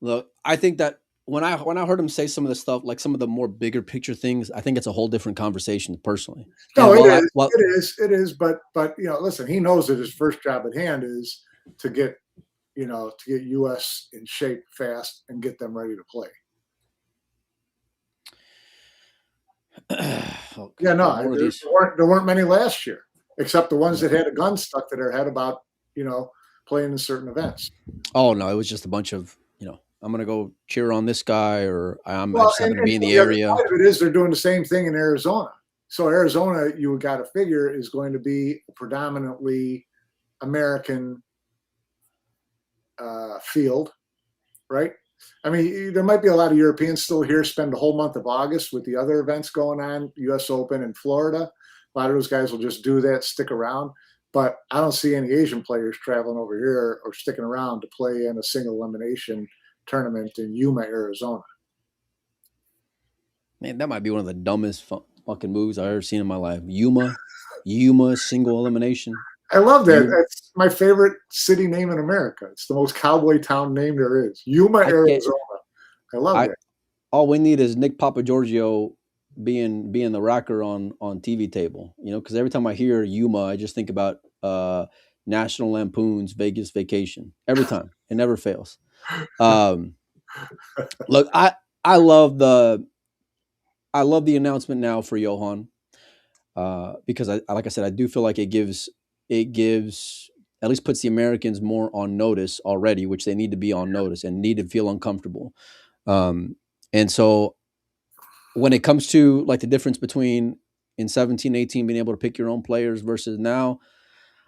Look, I think that when I heard him say some of the stuff, like some of the more bigger picture things, I think it's a whole different conversation personally. No, it is. But listen, he knows that his first job at hand is to get US in shape fast and get them ready to play. There weren't many last year, except the ones that had a gun stuck to their head about playing in certain events. Oh no, it was just a bunch of I'm going to go cheer on this guy, or I just happen to be in the area. Part of it is they're doing the same thing in Arizona. So Arizona, you got to figure, is going to be a predominantly American field, right? I mean, there might be a lot of Europeans still here, spend the whole month of August with the other events going on, U.S. Open in Florida. A lot of those guys will just do that, stick around. But I don't see any Asian players traveling over here or sticking around to play in a single elimination tournament in Yuma, Arizona. Man, that might be one of the dumbest fucking moves I've ever seen in my life. Yuma single elimination. I love that. That's my favorite city name in America. It's the most cowboy town name there is. Yuma, Arizona. I love that. All we need is Nick Papagiorgio being the rocker on TV table. Because every time I hear Yuma, I just think about National Lampoon's Vegas Vacation. Every time. It never fails. Look, I love the announcement now for Johan because like I said, I do feel like it gives at least puts the Americans more on notice already, which they need to be on notice and need to feel uncomfortable. And so when it comes to like the difference between in 17, 18 being able to pick your own players versus now,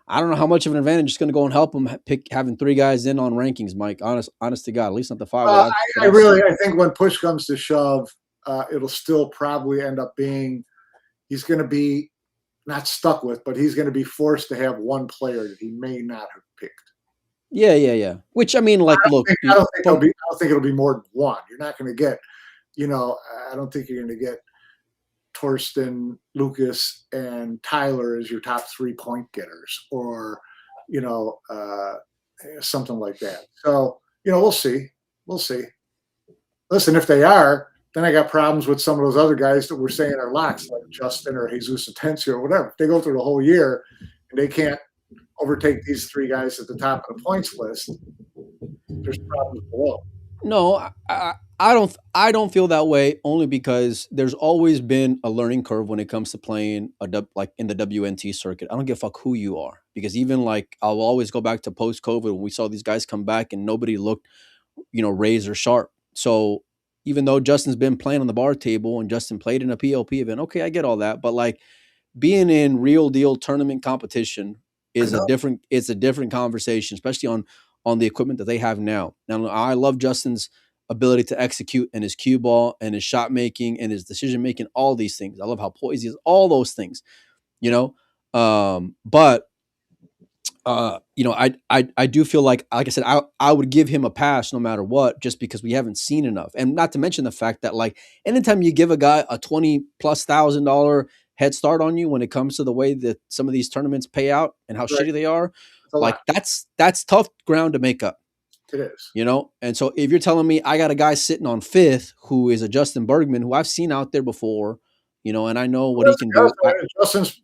I don't know how much of an advantage it's going to go and help them having 3 guys in on rankings, Mike. Honest to God, at least not the 5. I think when push comes to shove, it'll still probably end up being, he's going to be not stuck with, but he's going to be forced to have one player that he may not have picked. Yeah. Which I mean, like, look, I don't think it'll be more than one. You're not going to get, I don't think you're going to get Torsten, Lucas, and Tyler as your top 3 point getters, or something like that. So we'll see. Listen, if they are, then I got problems with some of those other guys that we're saying are locks, like Justin or Jesus Atencio or whatever. If they go through the whole year and they can't overtake these 3 guys at the top of the points list, there's problems below. No, I don't feel that way, only because there's always been a learning curve when it comes to playing like in the WNT circuit. I don't give a fuck who you are, because even like I'll always go back to post-COVID when we saw these guys come back and nobody looked, razor sharp. So even though Justin's been playing on the bar table and Justin played in a PLP event, okay, I get all that, but like being in real deal tournament competition is a different conversation, especially on the equipment that they have now. Now, I love Justin's ability to execute and his cue ball and his shot making and his decision making, all these things. I love how poised he is, all those things, but I do feel like I said, I would give him a pass no matter what, just because we haven't seen enough. And not to mention the fact that, like, anytime you give a guy a $20,000+ head start on you when it comes to the way that some of these tournaments pay out and how shitty they are, like that's tough ground to make up. It is. And so if you're telling me I got a guy sitting on 5th who is a Justin Bergman, who I've seen out there before, and I know what he can do.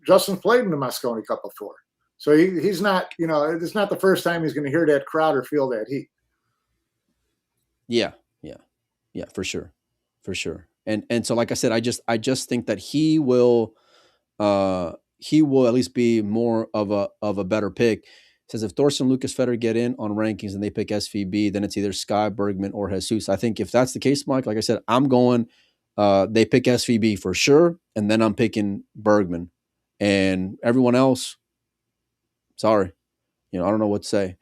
Justin's played in the Moscone Cup before. So he's not, it's not the first time he's going to hear that crowd or feel that heat. Yeah, for sure. And so, like I said, I just think that he will at least be more of a better pick. It says if Thorsten, Lucas, Federer get in on rankings and they pick SVB, then it's either Sky, Bergman, or Jesus. I think if that's the case, Mike, like I said, I'm going. They pick SVB for sure, and then I'm picking Bergman, and everyone else. Sorry, I don't know what to say.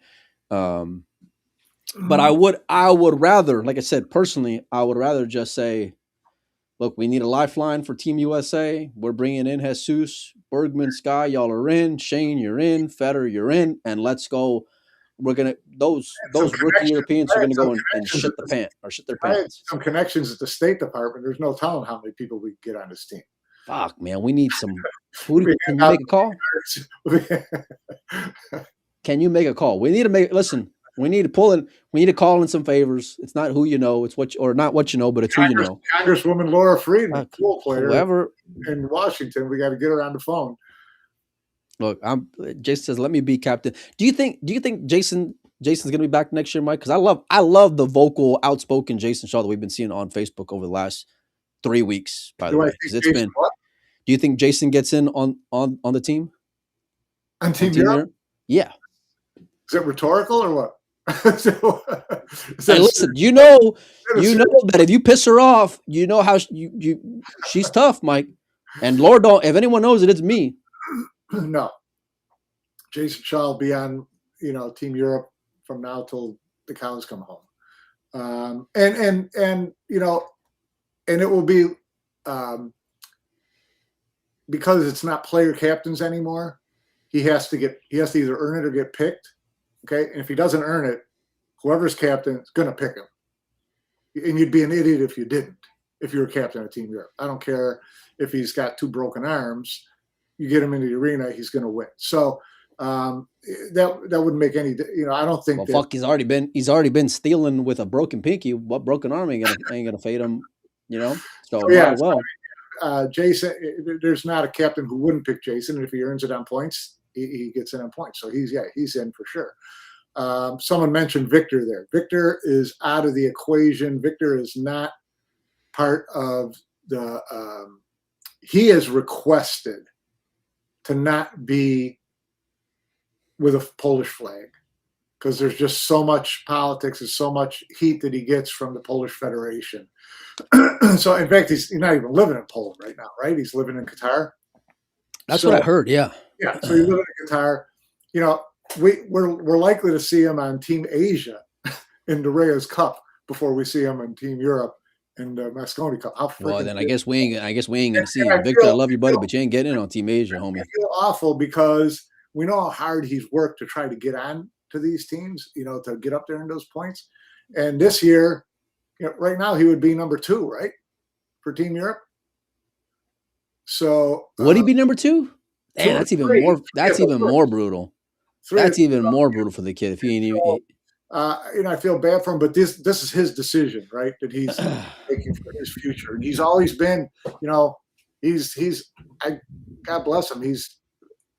But I would rather, like I said, personally, I would rather just say, look, we need a lifeline for Team USA. We're bringing in Jesus, Bergman, Sky, y'all are in. Shane, you're in. Federer, you're in. And let's go. We're going to, those rookie Europeans are going to go and shit their pants. Some connections at the State Department. There's no telling how many people we get on this team. Fuck, man. We need some. Can you make a call? Can you make a call? We need to make. Listen, we need to pull in. We need to call in some favors. It's not who you know. It's what, or not what you know, but it's who you know. Congresswoman Laura Friedman, pool player, whoever in Washington. We got to get her on the phone. Look, Jason says, "Let me be captain." Do you think Jason's going to be back next year, Mike? Because I love the vocal, outspoken Jason Shaw that we've been seeing on Facebook over the last 3 weeks. By the way, because it's been. What? Do you think Jason gets in on the team? On Team Europe? Yeah. Is it rhetorical or what? Hey, listen, you know that if you piss her off, you know how she's tough, Mike. And Lord, if anyone knows it, it's me. No. Jason Shaw will be on, Team Europe from now till the cows come home. And it will be because it's not player captains anymore. He has to either earn it or get picked. Okay. And if he doesn't earn it, whoever's captain is going to pick him. And you'd be an idiot if you didn't, if you were captain of Team Europe. I don't care if he's got 2 broken arms, you get him into the arena, he's going to win. So that wouldn't make any, I don't think. Well, fuck, he's already been stealing with a broken pinky. What broken arm ain't gonna fade him, So yeah, well. Jason, there's not a captain who wouldn't pick Jason, and if he earns it on points, he gets in on points. So he's in for sure. Someone mentioned Victor there. Victor is out of the equation. Victor is not part of the. He has requested to not be with a Polish flag because there's just so much politics and so much heat that he gets from the Polish Federation. So, in fact, he's not even living in Poland right now, right? He's living in Qatar. That's what I heard. Yeah. Yeah. So he's living in Qatar. We're likely to see him on Team Asia in the Reyes Cup before we see him in Team Europe in the Moscone Cup. How Well, freaking then I guess we ain't gonna see and him. Victor, I love you, buddy, but you ain't getting in on Team Asia, homie. I feel awful because we know how hard he's worked to try to get on to these teams, to get up there in those points. And this year, right now he would be number 2, right, for Team Europe. So Would he be number 2? Damn, that's even three. more. That's even more brutal. That's even more brutal for the kid if he ain't even. I feel bad for him, but this is his decision, right? That he's making for his future, and he's always been, God bless him. He's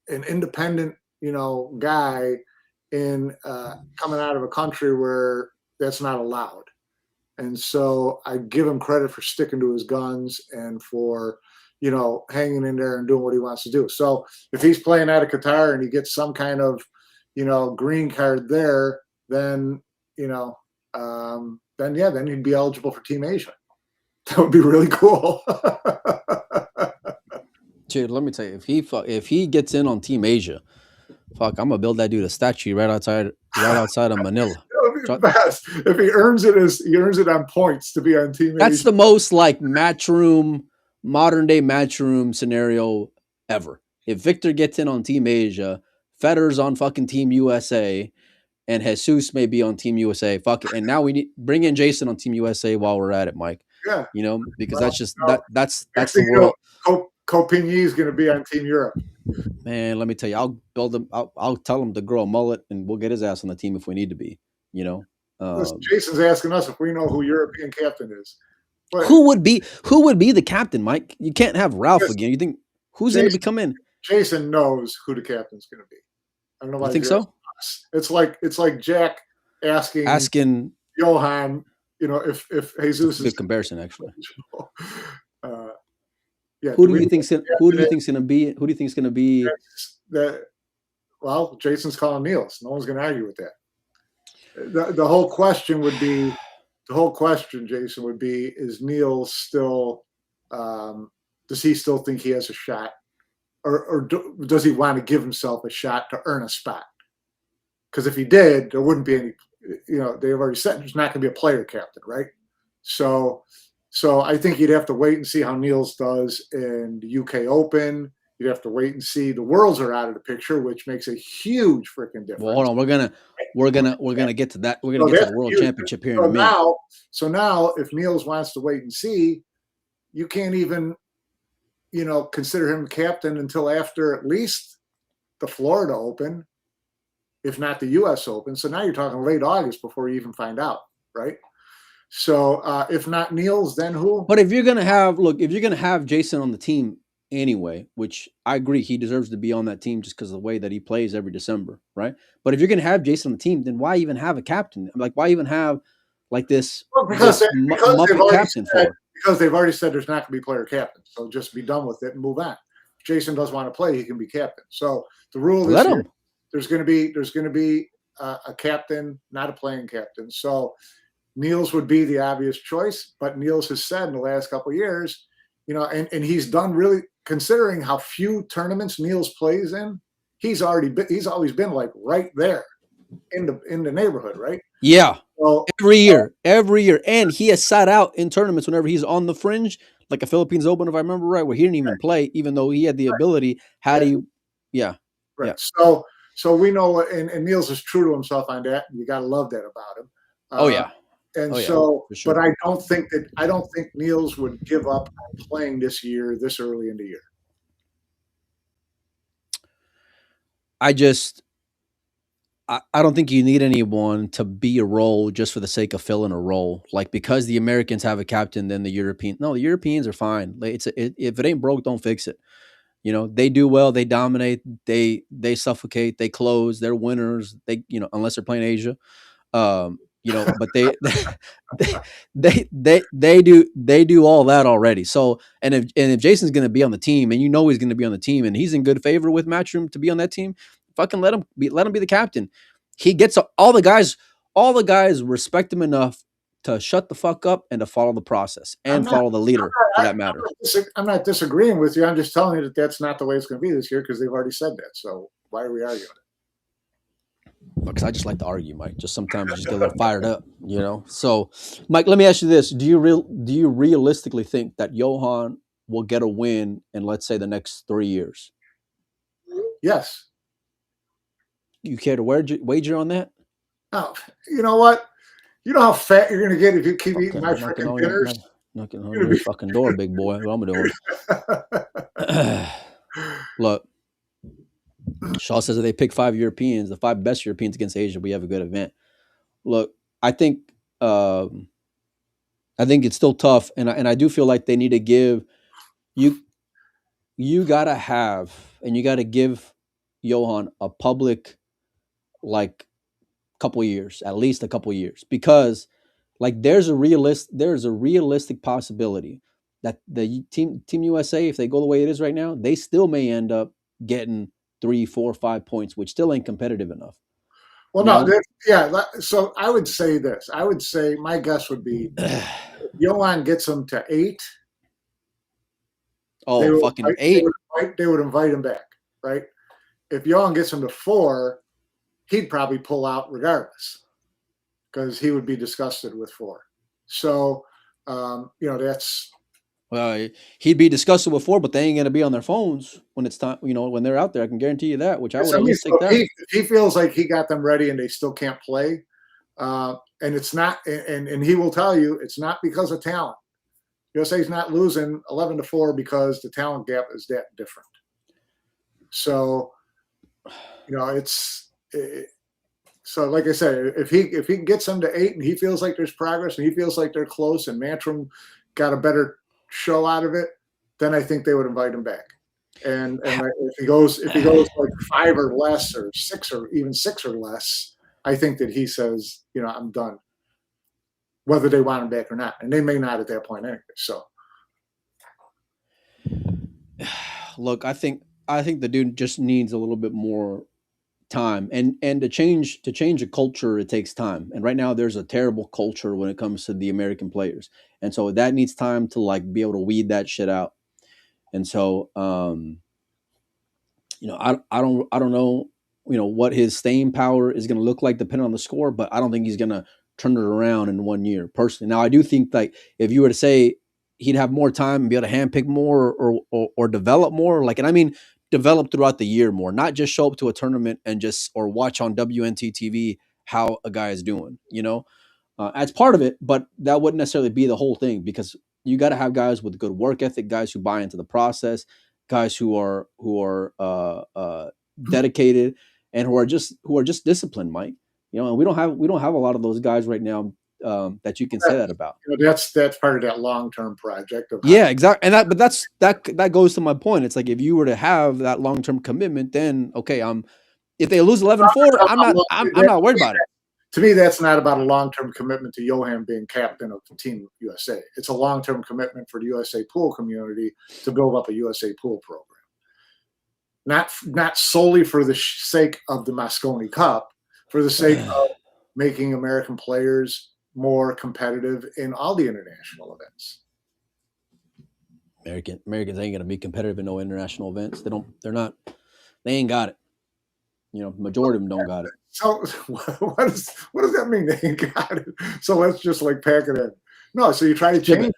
an independent, guy in coming out of a country where that's not allowed, and so I give him credit for sticking to his guns and for hanging in there and doing what he wants to do. So if he's playing out of Qatar and he gets some kind of green card there, then then he'd be eligible for Team Asia. That would be really cool. Dude, let me tell you, if he gets in on Team Asia, fuck, I'm gonna build that dude a statue right outside of Manila. That would be the best. If he earns it on points to be on Team Asia. That's the most like modern day matchroom scenario ever. If Victor gets in on Team Asia, Federer's on fucking Team USA, and Jesus may be on Team USA. Fuck it. And now we need bring in Jason on Team USA while we're at it, Mike. Yeah. Because that's the world. Copigny is going to be on Team Europe. Man, let me tell you, I'll build him. I'll tell him to grow a mullet, and we'll get his ass on the team if we need to be. Listen, Jason's asking us if we know who European captain is. But who would be the captain, Mike? You can't have Ralph again. You think who's going to become in? Jason knows who the captain's going to be. I don't know why. You think so? It's like Jack asking Johan, if Jesus is a good comparison, actually. Yeah. Who do you think's going to be? Well, Jason's calling Niels. No one's going to argue with that. The whole question, Jason, would be: is Niels still? Does he still think he has a shot, or does he want to give himself a shot to earn a spot? Because if he did, there wouldn't be any. They've already said there's not going to be a player captain, right? So I think you'd have to wait and see how Niels does in the UK Open. You'd have to wait and see. The Worlds are out of the picture, which makes a huge freaking difference. Well, hold on, we're gonna get to that. We're gonna get to the World Championship here in a minute. So now, if Niels wants to wait and see, you can't even, consider him captain until after at least the Florida Open, if not the U.S. Open. So now you're talking late August before you even find out, right? So if not Niels, then who? But if you're gonna have Jason on the team anyway, which I agree he deserves to be on that team just because of the way that he plays every December, right? But if you're gonna have Jason on the team, then why even have a captain? Like, why even have like this? Because they've already said there's not gonna be player captain. So just be done with it and move on. If Jason doesn't want to play, he can be captain. So the rule this year, there's gonna be a captain, not a playing captain. So Niels would be the obvious choice, but Niels has said in the last couple of years, and he's done really, considering how few tournaments Niels plays in, he's always been like right there in the neighborhood, right? Yeah. So, every year, and he has sat out in tournaments whenever he's on the fringe, like a Philippines Open, if I remember right, where he didn't even play, even though he had the ability. Right. So we know, and Niels is true to himself on that. And you got to love that about him. But I don't think Niels would give up on playing this year, this early in the year. I don't think you need anyone to be a role just for the sake of filling a role. Like, because the Americans have a captain, then the Europeans are fine. If it ain't broke, don't fix it. They do well, they dominate, they suffocate, they close, they're winners. They, unless they're playing Asia. But they do all that already. So, and if Jason's going to be on the team, and he's going to be on the team, and he's in good favor with Matchroom to be on that team, fucking let him be the captain. He gets all the guys respect him enough to shut the fuck up and to follow the process and follow the leader for that matter. I'm not disagreeing with you. I'm just telling you that that's not the way it's going to be this year because they've already said that. So why are we arguing? Because I just like to argue, Mike. Just sometimes you just get a little fired up, you know. So, Mike, let me ask you this: Do you realistically think that Johan will get a win in, let's say, the next 3 years? Yes. You care to wager on that? Oh, you know what? You know how fat you're going to get if you keep Okay, eating my knocking freaking on dinners? knocking on You're your going fucking door, big boy. What I'm doing? to Look, Shaw says that they pick 5 Europeans, the 5 best Europeans against Asia. We have a good event. Look, I think um, I think it's still tough, and I do feel like they need to give you you gotta have and you gotta give Johan a public like couple years, at least a couple years, because like there's a realistic possibility that the team USA, if they go the way it is right now, they still may end up getting 3, 4, 5 points, which still ain't competitive enough. Well, You no, know? yeah. So I would say this. I would say my guess would be Johan gets them to 8. Oh, fucking eight. They would invite him back, right? If Johan gets them to 4, he'd probably pull out regardless because he would be disgusted with 4. So, that's He'd be discussing before, but they ain't gonna be on their phones when it's time. You know, when they're out there, I can guarantee you that. Which I would at least take that. If he feels like he got them ready and they still can't play, and it's not, and he will tell you it's not because of talent. USA's not losing 11-4 because the talent gap is that different. So, so like I said, if he gets them to 8 and he feels like there's progress and he feels like they're close and Mantrum got a better show out of it, then I think they would invite him back. And if he goes like 5 or less or 6 or even 6 or less, I think that he says, I'm done, whether they want him back or not, and they may not at that point anyway. So, look, I think the dude just needs a little bit more time, and to change a culture, it takes time. And right now, there's a terrible culture when it comes to the American players, and so that needs time to like be able to weed that shit out. And so, I don't know, what his staying power is going to look like depending on the score, but I don't think he's going to turn it around in 1 year personally. Now, I do think like if you were to say he'd have more time and be able to handpick more or develop more, like, and I mean, develop throughout the year more, not just show up to a tournament and just, or watch on WNT TV how a guy is doing, as part of it, but that wouldn't necessarily be the whole thing, because you got to have guys with good work ethic, guys who buy into the process, guys who are dedicated, and who are just disciplined, Mike. And we don't have a lot of those guys right now that you can say that about. That's part of that long-term project of Yeah, exactly. And that goes to my point. It's like if you were to have that long-term commitment, then okay, if they lose 11-4, I'm not worried about it. To me, that's not about a long-term commitment to Johan being captain of Team USA. It's a long-term commitment for the USA pool community to build up a USA pool program. Not solely for the sake of the Moscone Cup, for the sake of making American players more competitive in all the international events. Americans ain't gonna be competitive in no international events. They ain't got it. Majority of them don't got it. So what does that mean? They ain't got it. So let's just like pack it in. No, so you try to change it.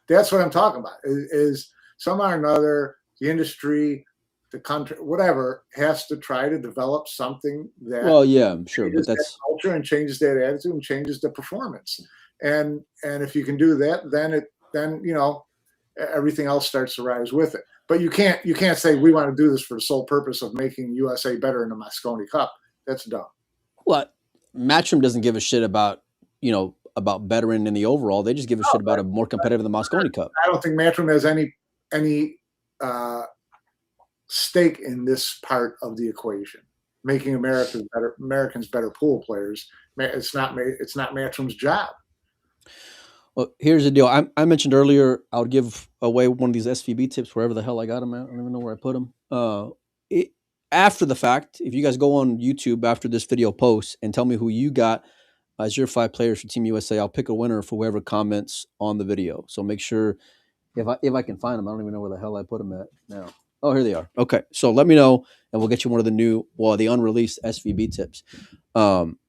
That's what I'm talking about. Is somehow or another the industry, the country, whatever, has to try to develop something that. Well, yeah, I'm sure, but that's that culture and changes that attitude and changes the performance. And if you can do that, then everything else starts to rise with it. But you can't say we want to do this for the sole purpose of making USA better in the Moscone Cup. That's dumb. What? Matchroom doesn't give a shit about bettering in the overall. They just give a shit about a more competitive than the Moscone Cup. I don't think Matchroom has any stake in this part of the equation, making Americans better pool players. It's not Matchroom's job. Well, here's the deal. I mentioned earlier I would give away one of these SVB tips wherever the hell I got them at. I don't even know where I put them. After the fact, if you guys go on YouTube after this video posts and tell me who you got as your 5 players for Team USA, I'll pick a winner for whoever comments on the video. So make sure if I can find them. I don't even know where the hell I put them at now. Oh, here they are. Okay, so let me know, and we'll get you one of the unreleased SVB tips. Um,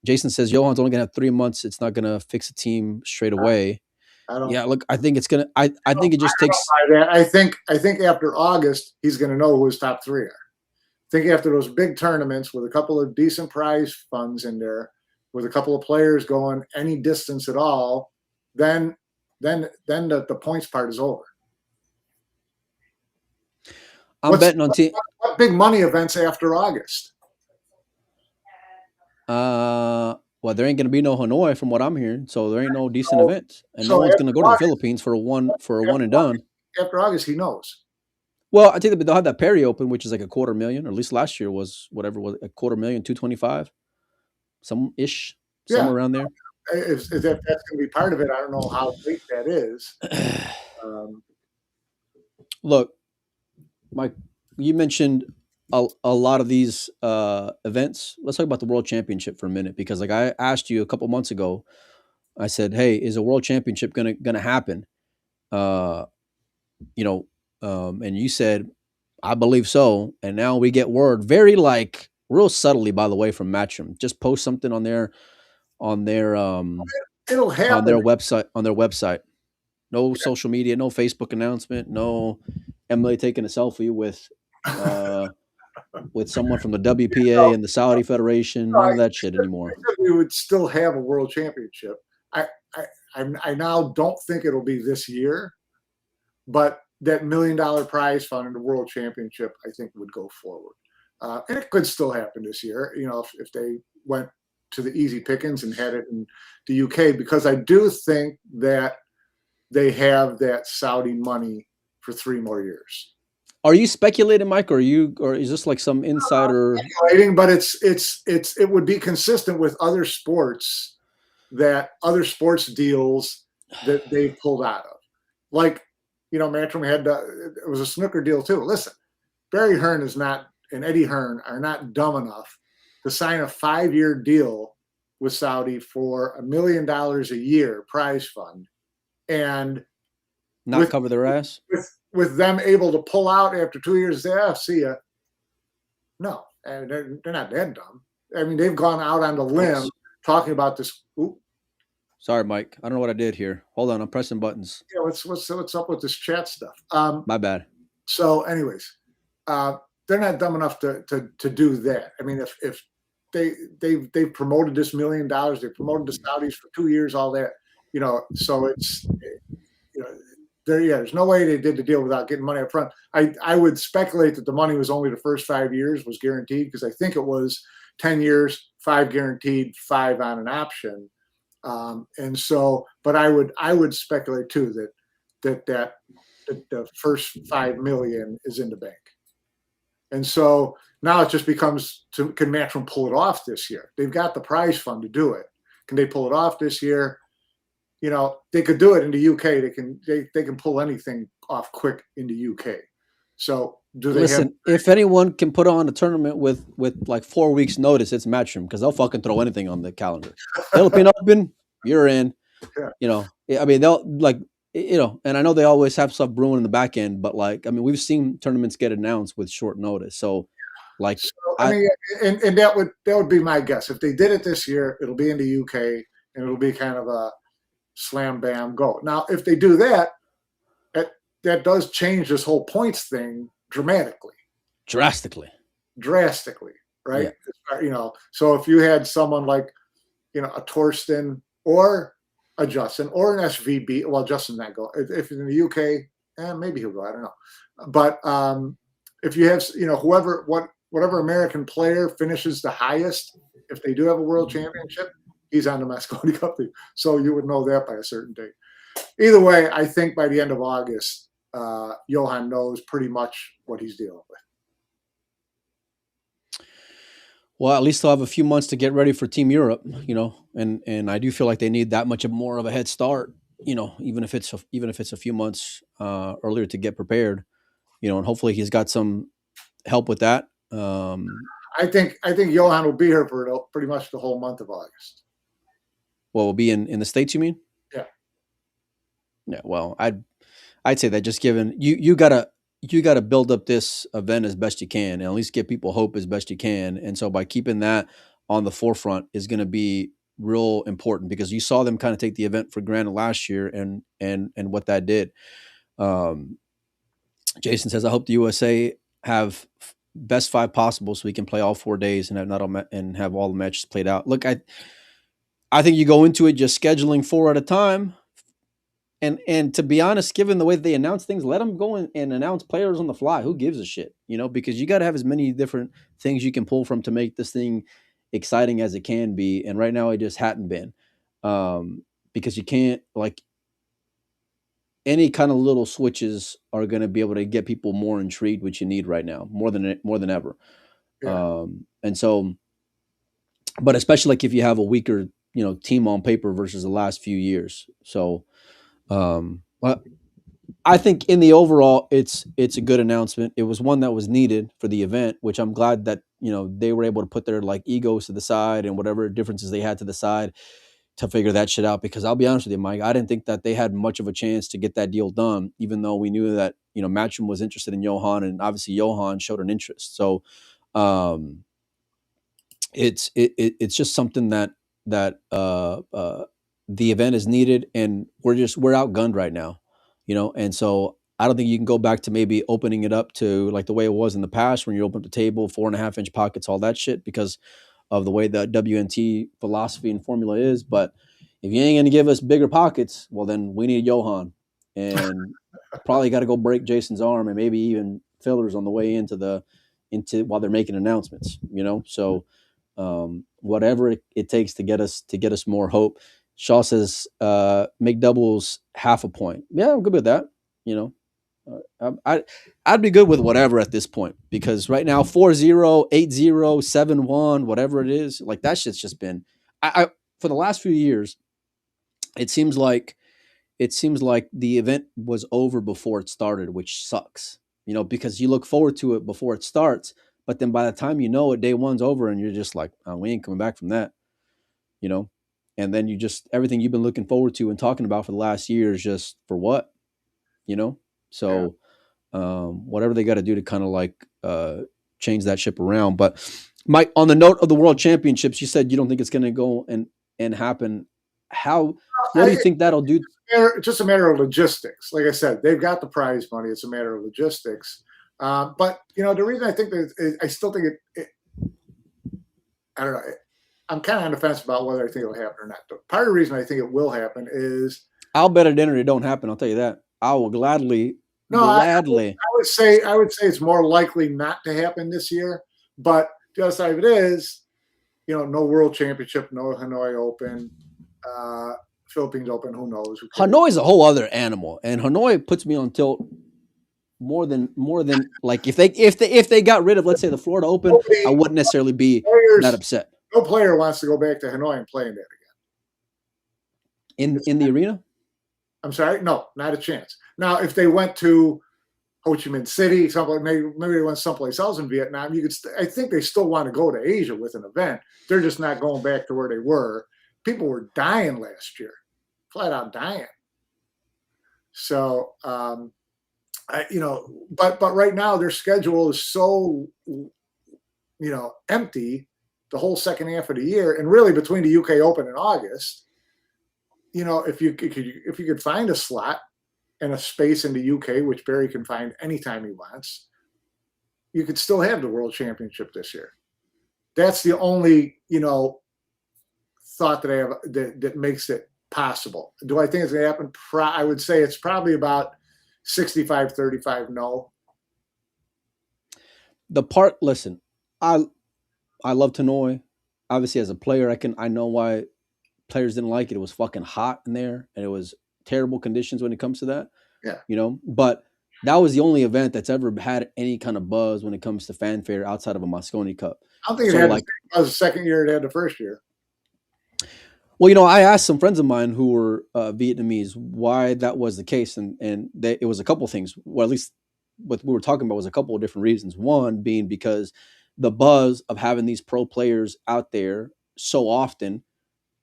Jason says Johan's only gonna have 3 months. It's not gonna fix a team straight away. I don't. Yeah, look, I think it's gonna. I think it just takes. Buy that. I think after August he's going to know who his top three are. I think after those big tournaments with a couple of decent prize funds in there, with a couple of players going any distance at all, then the points part is over. Betting on team. What big money events after August? Well, there ain't gonna be no Hanoi from what I'm hearing, so there ain't no decent events, and no one's gonna go to the Philippines for a one and done. After August, he knows. Well, I think they'll have that Perry Open, which is like $250,000, or at least last year was whatever was $250,000, 225, somewhere around there. If that's going to be part of it, I don't know how big that is. Look, Mike, you mentioned a lot of these events. Let's talk about the World Championship for a minute, because like I asked you a couple months ago, I said, "Hey, is a World Championship gonna happen?" And you said, "I believe so." And now we get word, very like real subtly, by the way, from Matchroom. Just post something on their it'll happen on their website. No social media, no Facebook announcement, no Emily taking a selfie with someone from the WPA and the Saudi Federation. None of that shit anymore. We would still have a World Championship. I now don't think it'll be this year, but that $1 million prize fund in the World Championship, I think, would go forward. And it could still happen this year, if they went to the easy pickings and had it in the UK, because I do think that they have that Saudi money for 3 more years. Are you speculating, Mike, or is this like some insider? Speculating, but it would be consistent with other sports deals that they've pulled out of. Like, Matchroom had it was a snooker deal too. Listen, Barry Hearn and Eddie Hearn are not dumb enough to sign a 5-year deal with Saudi for $1 million a year prize fund, and not cover their ass. With them able to pull out after 2 years, say, see ya. No, and they're not that dumb. I mean, they've gone out on the limb talking about this. Ooh. Sorry, Mike. I don't know what I did here. Hold on, I'm pressing buttons. Yeah, what's up with this chat stuff? My bad. So, anyways, they're not dumb enough to do that. I mean, if they've promoted this $1 million, they promoted the Saudis for 2 years, all that, so it's, there's no way they did the deal without getting money up front. I would speculate that the money was only the first 5 years was guaranteed, because I think it was 10 years, 5 guaranteed, 5 on an option. And so, but I would speculate too that the first 5 million is in the bank. And so now it just becomes, can Matchroom pull it off this year? They've got the prize fund to do it. Can they pull it off this year? They could do it in the UK. They can pull anything off quick in the UK. So do they if anyone can put on a tournament with like 4 weeks notice, it's Matchroom, because they'll fucking throw anything on the calendar. Philippine Open, you're in. Yeah. I mean, they'll and I know they always have stuff brewing in the back end, but like, I mean, we've seen tournaments get announced with short notice. So like, and that would be my guess. If they did it this year, it'll be in the UK and it'll be kind of a slam bam go. Now, if they do that, that does change this whole points thing drastically, right? Yeah. So if you had someone like, a Torsten or a Justin or an SVB, well, Justin's not go. If in the UK, maybe he'll go. I don't know. But if you have, whatever American player finishes the highest, if they do have a World Championship, he's on the Moscone Cup team. So you would know that by a certain date. Either way, I think by the end of August, Johan knows pretty much what he's dealing with. Well, at least they'll have a few months to get ready for Team Europe, and I do feel like they need that much more of a head start, even if it's a few months earlier to get prepared, and hopefully he's got some help with that. I think Johan will be here for pretty much the whole month of August. Well, we'll be in the States, you mean? Yeah. Yeah. Well, I'd say that, just given you gotta, you got to build up this event as best you can and at least give people hope as best you can. And so by keeping that on the forefront is going to be real important because you saw them kind of take the event for granted last year and what that did. Um, Jason says, I hope the USA have best 5 possible so we can play all 4 days and have not all and have all the matches played out. Look, I think you go into it just scheduling 4 at a time. And to be honest, given the way that they announce things, let them go and announce players on the fly. Who gives a shit? Because you got to have as many different things you can pull from to make this thing exciting as it can be. And right now, it just hadn't been, because you can't like any kind of little switches are going to be able to get people more intrigued, which you need right now more than ever. Yeah. And so, but especially like if you have a weaker team on paper versus the last few years. So. But I think in the overall, it's a good announcement. It was one that was needed for the event, which I'm glad that they were able to put their like egos to the side and whatever differences they had to the side to figure that shit out. Because I'll be honest with you, Mike, I didn't think that they had much of a chance to get that deal done, even though we knew that Matchroom was interested in Johan, and obviously Johan showed an interest. So it's just something that the event is needed, and we're outgunned right now, and so I don't think you can go back to maybe opening it up to like the way it was in the past when you open up the table, 4.5-inch pockets, all that shit, because of the way the WNT philosophy and formula is. But if you ain't going to give us bigger pockets, well, then we need Johan, and probably got to go break Jason's arm and maybe even fillers on the way into while they're making announcements, so whatever it takes to get us more hope. Shaw says, make doubles half a point. Yeah, I'm good with that. I'd be good with whatever at this point, because right now 4-0, 8-0, 7-1, whatever it is, like that shit's just been, I for the last few years, it seems like the event was over before it started, which sucks, because you look forward to it before it starts, but then by the time day one's over and you're just like, oh, we ain't coming back from that, and then everything you've been looking forward to and talking about for the last year is just for what, so whatever they got to do to kind of like change that ship around. But Mike, on the note of the World Championships, you said you don't think it's going to go and happen. What do you think that'll do? It's just a matter of logistics. Like I said, they've got the prize money. It's a matter of logistics. But the reason I think that I still think I don't know. I'm kind of on the fence about whether I think it'll happen or not. Part of the reason I think it will happen is I'll bet at dinner it don't happen. I'll tell you that. I will gladly. I would say it's more likely not to happen this year. But the other side of it is, no World Championship, no Hanoi Open, Philippines Open. Who knows? Hanoi is a whole other animal, and Hanoi puts me on tilt more than like if they got rid of, let's say, the Florida Open, I wouldn't necessarily be that upset. No player wants to go back to Hanoi and play in that again. In the arena? I'm sorry, no, not a chance. Now, if they went to Ho Chi Minh City, maybe they went someplace else in Vietnam, I think they still want to go to Asia with an event. They're just not going back to where they were. People were dying last year, flat out dying. So, but right now their schedule is so, empty the whole second half of the year, and really between the UK Open in August, if you could find a slot and a space in the UK, which Barry can find anytime he wants, you could still have the World Championship this year. That's the only, thought that I have that makes it possible. Do I think it's going to happen? I would say it's probably about 65-35 no. Listen, I love Hanoi. Obviously, as a player, I know why players didn't like it. It was fucking hot in there, and it was terrible conditions when it comes to that. Yeah. But that was the only event that's ever had any kind of buzz when it comes to fanfare outside of a Moscone Cup. I don't think it had the second year it had the first year. Well, I asked some friends of mine who were Vietnamese why that was the case, and it was a couple of things. Well, at least what we were talking about was a couple of different reasons. One being because the buzz of having these pro players out there so often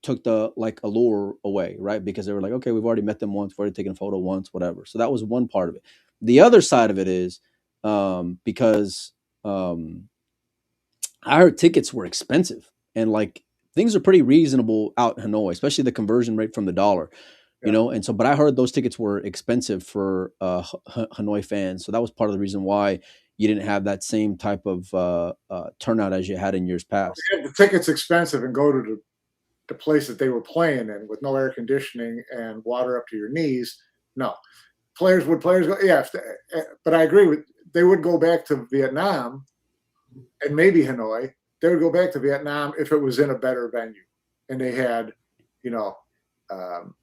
took the allure away, right? Because they were like, okay, we've already met them once, we've already taken a photo once, whatever. So that was one part of it. The other side of it is because I heard tickets were expensive, and like things are pretty reasonable out in Hanoi, especially the conversion rate from the dollar. You Yeah. know, and so, but I heard those tickets were expensive for Hanoi fans, so that was part of the reason why you didn't have that same type of turnout as you had in years past. If the ticket's expensive and go to the place that they were playing in with no air conditioning and water up to your knees, no. Players go? Yeah, but I agree with they would go back to Vietnam and maybe Hanoi. They would go back to Vietnam if it was in a better venue and they had, you know, um,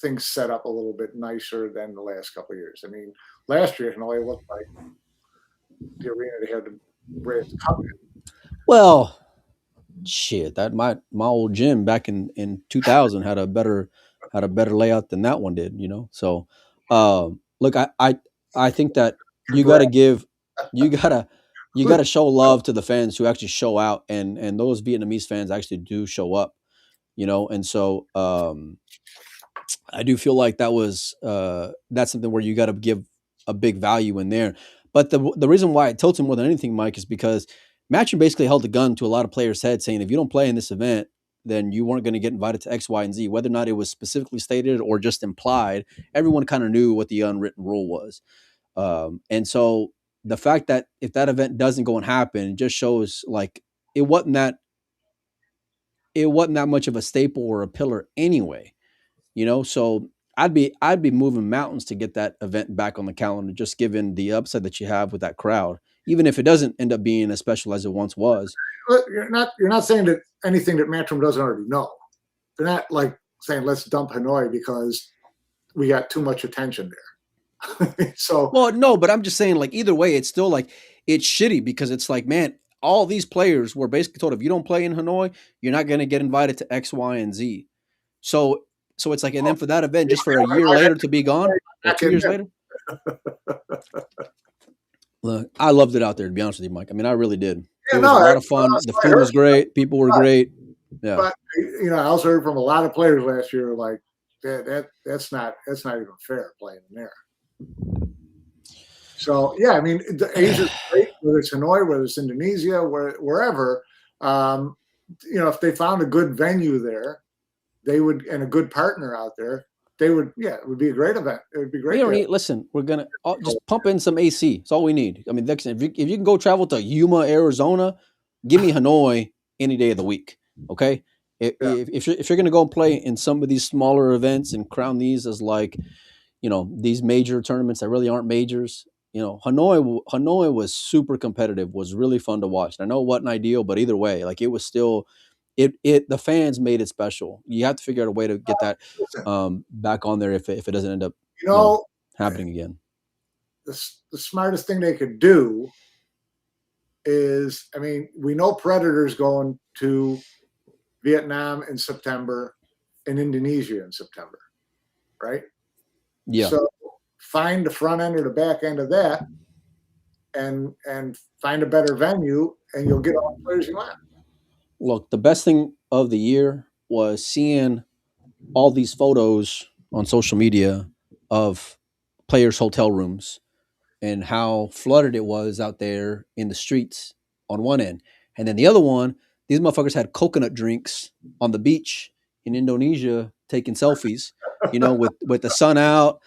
things set up a little bit nicer than the last couple of years. I mean, last year Hanoi looked like the arena they had to raise the cup in. Well, shit, that my old gym back in 2000 had a better layout than that one did. You know, so look, I think that you got to Congrats. give you gotta you got to show love to the fans who actually show out, and those Vietnamese fans actually do show up. You know, and so I do feel like that's something where you got to give a big value in there. But the reason why it tilts him more than anything, Mike, is because Matchroom basically held the gun to a lot of players' heads, saying if you don't play in this event, then you weren't going to get invited to X, Y, and Z. Whether or not it was specifically stated or just implied, everyone kind of knew what the unwritten rule was. And so the fact that if that event doesn't go and happen, it just shows like it wasn't that it wasn't that much of a staple or a pillar anyway. You know, so I'd be moving mountains to get that event back on the calendar, just given the upside that you have with that crowd, even if it doesn't end up being as special as it once was. But you're not saying that anything that Matchroom doesn't already know. They're not like saying let's dump Hanoi because we got too much attention there. So Well, no, but I'm just saying, like either way, it's still like it's shitty because it's like, man, all these players were basically told if you don't play in Hanoi, you're not going to get invited to X, Y, and Z. So so it's like, and then for that event, just for a year I later to be gone, or back 2 years in later. Look, I loved it out there, to be honest with you, Mike. I mean, I really did. It Yeah, was no, a lot of well, fun. that's The what I food heard. was great. People were great. Yeah. But I also heard from a lot of players last year like that's not even fair playing in there. So yeah, I mean, Asia's great, whether it's Hanoi, whether it's Indonesia, wherever. Um, if they found a good venue there, they would, and a good partner out there, they would. Yeah, it would be a great event. It would be We great don't to have. need. Listen, we're gonna just pump in some AC. That's all we need. I mean, if you can go travel to Yuma, Arizona, give me Hanoi any day of the week. Okay. Yeah. If you're gonna go and play in some of these smaller events and crown these as like, these major tournaments that really aren't majors. Hanoi was super competitive. Was really fun to watch. And I know it wasn't ideal, but either way, like it was still. The fans made it special. You have to figure out a way to get that Listen, back on there if it doesn't end up you know, happening again. the smartest thing they could do is, I mean, we know Predator's going to Vietnam in September and Indonesia in September, right? Yeah. So find the front end or the back end of that and find a better venue and you'll get all the players you want. Look, the best thing of the year was seeing all these photos on social media of players' hotel rooms and how flooded it was out there in the streets on one end. And then the other one, these motherfuckers had coconut drinks on the beach in Indonesia taking selfies, with the sun out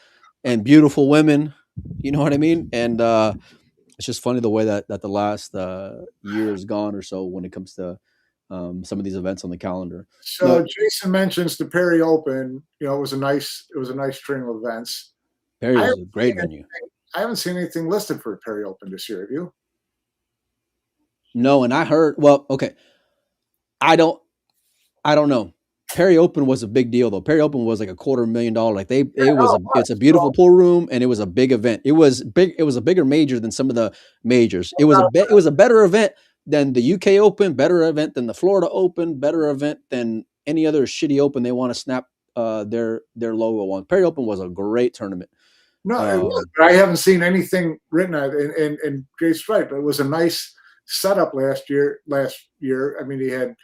and beautiful women. You know what I mean? And it's just funny the way that the last year is gone or so when it comes to some of these events on the calendar. So Look, Jason mentions the Perry Open. It was a nice string of events. Perry I was haven't a great seen venue. I haven't seen anything listed for Perry Open this year. Have you? No, and I heard. Well, okay, I don't. I don't know. Perry Open was a big deal though. Perry Open was like $250,000. Like it's a beautiful pool room and it was a big event. It was big. It was a bigger major than some of the majors. It was a better event than the UK Open, better event than the Florida Open, better event than any other shitty Open they want to snap their logo on. Perry Open was a great tournament. No, it was, but I haven't seen anything written on it. And Great Stripe. It was a nice setup last year. I mean, he had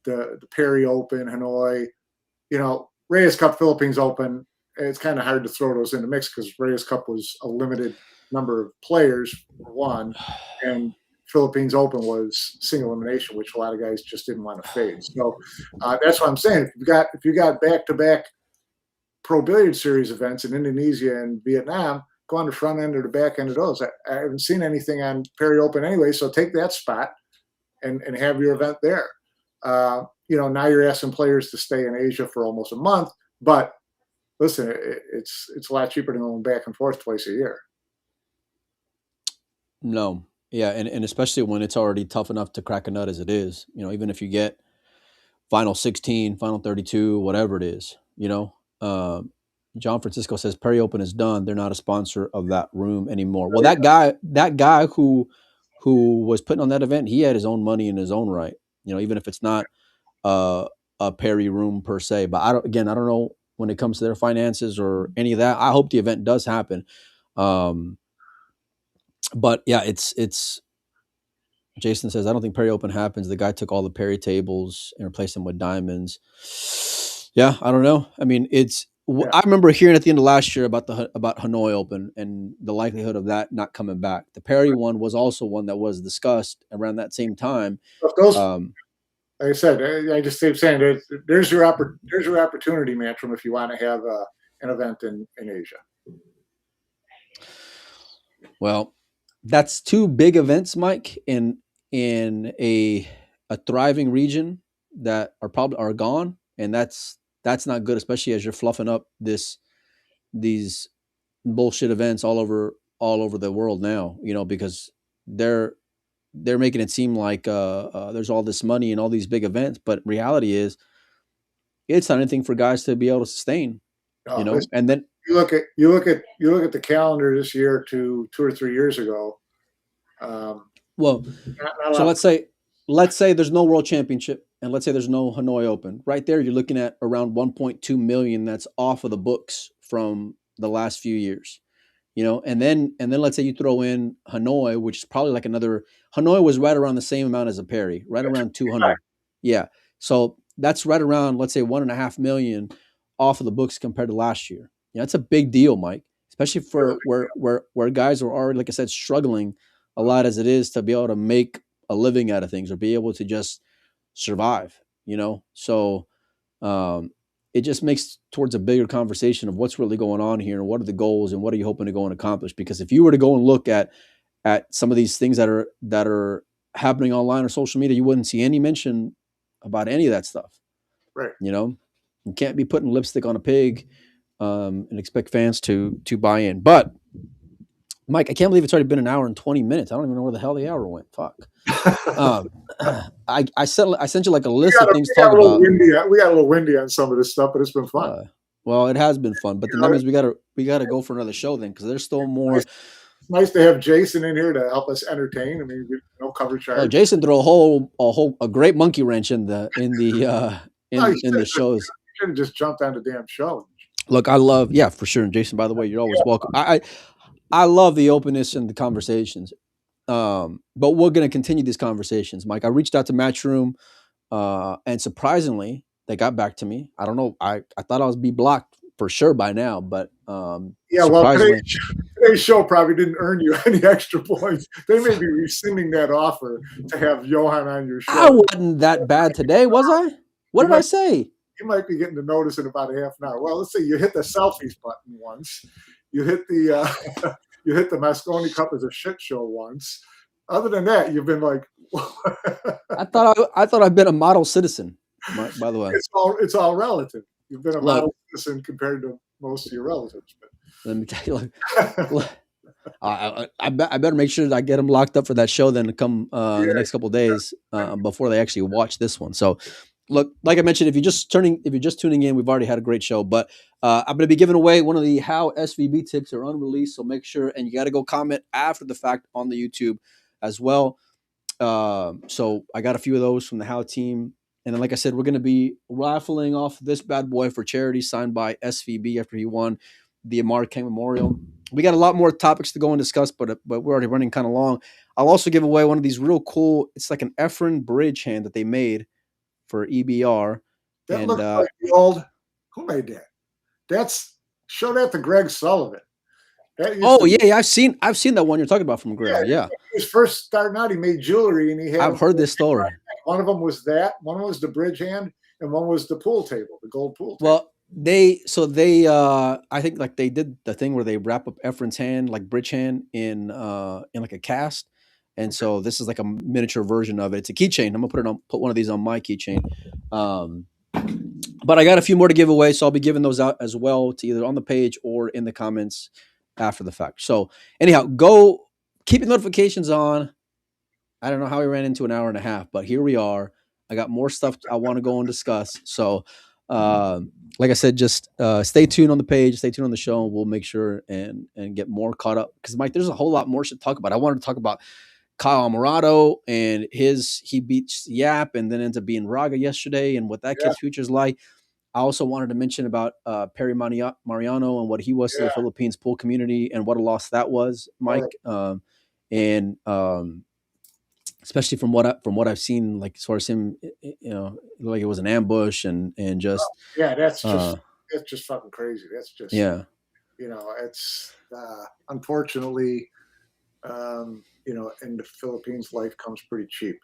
the Perry Open, Hanoi, Reyes Cup, Philippines Open. It's kind of hard to throw those in the mix because Reyes Cup was a limited number of players for one, and Philippines Open was single elimination, which a lot of guys just didn't want to face. So that's what I'm saying. If you got back-to-back Pro Billiard Series events in Indonesia and Vietnam, go on the front end or the back end of those. I haven't seen anything on Perry Open anyway, so take that spot and have your event there. Now you're asking players to stay in Asia for almost a month, but listen, it's a lot cheaper than going back and forth twice a year. No. Yeah, and especially when it's already tough enough to crack a nut as it is. Even if you get final 16, final 32, whatever it is, John Francisco says Perry Open is done. They're not a sponsor of that room anymore. Well, that guy who was putting on that event, he had his own money in his own right. Even if it's not a Perry room per se. But I don't know when it comes to their finances or any of that. I hope the event does happen. But yeah, it's Jason says, I don't think Perry Open happens. The guy took all the Perry tables and replaced them with diamonds. Yeah, I don't know. I mean, I remember hearing at the end of last year about Hanoi Open and the likelihood of that not coming back. The Perry one was also one that was discussed around that same time. Like I said, I just keep saying there's your opportunity, Mantrum, if you want to have an event in Asia. Well, that's two big events, Mike, in a thriving region that are gone, and that's not good, especially as you're fluffing up these bullshit events all over the world now. Because they're making it seem like there's all this money and all these big events, but reality is it's not anything for guys to be able to sustain. And then you look at the calendar this year to 2 or 3 years ago. So let's say there's no World Championship, and let's say there's no Hanoi Open. Right there, you're looking at around 1.2 million that's off of the books from the last few years. And then let's say you throw in Hanoi, which is probably like Hanoi was right around the same amount as a Perry, right around 200. Yeah. So that's right around, let's say 1.5 million off of the books compared to last year. That's a big deal, Mike, especially for where guys are already, like I said, struggling a lot as it is to be able to make a living out of things or be able to just survive, So it just makes towards a bigger conversation of what's really going on here and what are the goals and what are you hoping to go and accomplish? Because if you were to go and look at some of these things that are happening online or social media, you wouldn't see any mention about any of that stuff. Right. You can't be putting lipstick on a pig and expect fans to buy in. But Mike, I can't believe it's already been an hour and 20 minutes. I don't even know where the hell the hour went. Fuck. I sent you like a list of things to talk about. We got a little windy on some of this stuff, but it's been fun. Well, it has been fun, but then that means we gotta go for another show then, because there's still more. It's nice to have Jason in here to help us entertain. I mean, no cover charge. Oh, Jason threw a great monkey wrench in the shows. You should have just jumped on the damn show. Look, for sure. And Jason, by the way, you're always welcome. I love the openness and the conversations. But we're going to continue these conversations, Mike. I reached out to Matchroom, and surprisingly, they got back to me. I don't know. I thought I was be blocked for sure by now, but today's show probably didn't earn you any extra points. They may be rescinding that offer to have Johan on your show. I wasn't that bad today, was I? What did I say? You might be getting the notice in about a half an hour. Well, let's say you hit the selfies button once. You hit the Moscone Cup as a shit show once. Other than that, you've been like. I thought I've been a model citizen. By the way, it's all relative. You've been a model citizen compared to most of your relatives. But. Let me tell you, I better make sure that I get them locked up for that show then to come the next couple of days before they actually watch this one. So. Look, like I mentioned, if you're just tuning in, we've already had a great show. But I'm going to be giving away one of the How SVB tips are unreleased, so make sure, and you got to go comment after the fact on the YouTube as well. So I got a few of those from the How team, and then like I said, we're going to be raffling off this bad boy for charity, signed by SVB after he won the Amar King Memorial. We got a lot more topics to go and discuss, but we're already running kind of long. I'll also give away one of these real cool. It's like an Efren bridge hand that they made for EBR. That looks like the old. Who made that? Show that to Greg Sullivan. That used Oh to be, yeah, I've seen that one you're talking about from McGregor. Yeah, he was first starting out. He made jewelry, and he had I've heard this story. one of them was that, one was the bridge hand, and one was the pool table, the gold pool table. Well, I think like they did the thing where they wrap up Efren's hand, like bridge hand, in like a cast. And so this is like a miniature version of it. It's a keychain. I'm gonna put one of these on my keychain. But I got a few more to give away, so I'll be giving those out as well to either on the page or in the comments after the fact. So anyhow, go keep your notifications on. I don't know how we ran into an hour and a half, but here we are. I got more stuff I want to go and discuss. So like I said, just stay tuned on the page, stay tuned on the show, and we'll make sure and get more caught up. Because Mike, there's a whole lot more to talk about. I wanted to talk about Kyle Alvarado and he beats Yap and then ends up being Raga yesterday and what that kid's future is like. I also wanted to mention about Perry Mariano and what he was to the Philippines pool community and what a loss that was, Mike. Especially from what I've seen, like as far as him, like it was an ambush and just that's just fucking crazy. That's just it's unfortunately, in the Philippines, life comes pretty cheap.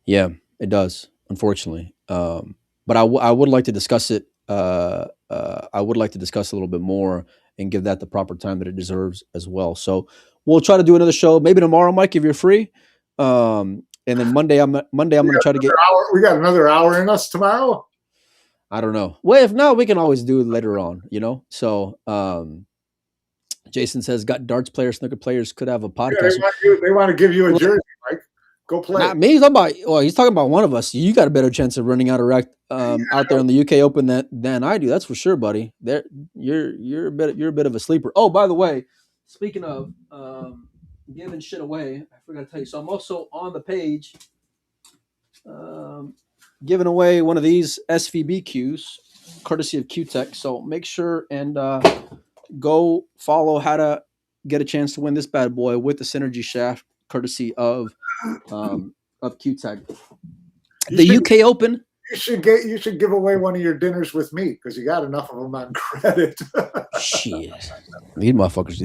Yeah, it does, unfortunately. But I would like to discuss it. I would like to discuss a little bit more and give that the proper time that it deserves as well. So we'll try to do another show maybe tomorrow, Mike, if you're free. And then Monday I'm going to try to get. We got another hour in us tomorrow. I don't know. Well, if not, we can always do it later on. So. Jason says, "Got darts players, snooker players could have a podcast." They want to give you a jersey, Mike. Go play. Not me. He's talking about one of us. You got a better chance of running out of rack out there in the UK Open than I do. That's for sure, buddy. You're a bit of a sleeper. Oh, by the way, speaking of giving shit away, I forgot to tell you. So I'm also on the page giving away one of these SVBQs, courtesy of QTech. So make sure and go follow how to get a chance to win this bad boy with the Synergy Shaft, courtesy of QTech. The UK Open. You should give away one of your dinners with me because you got enough of them on credit. Shit, these motherfuckers.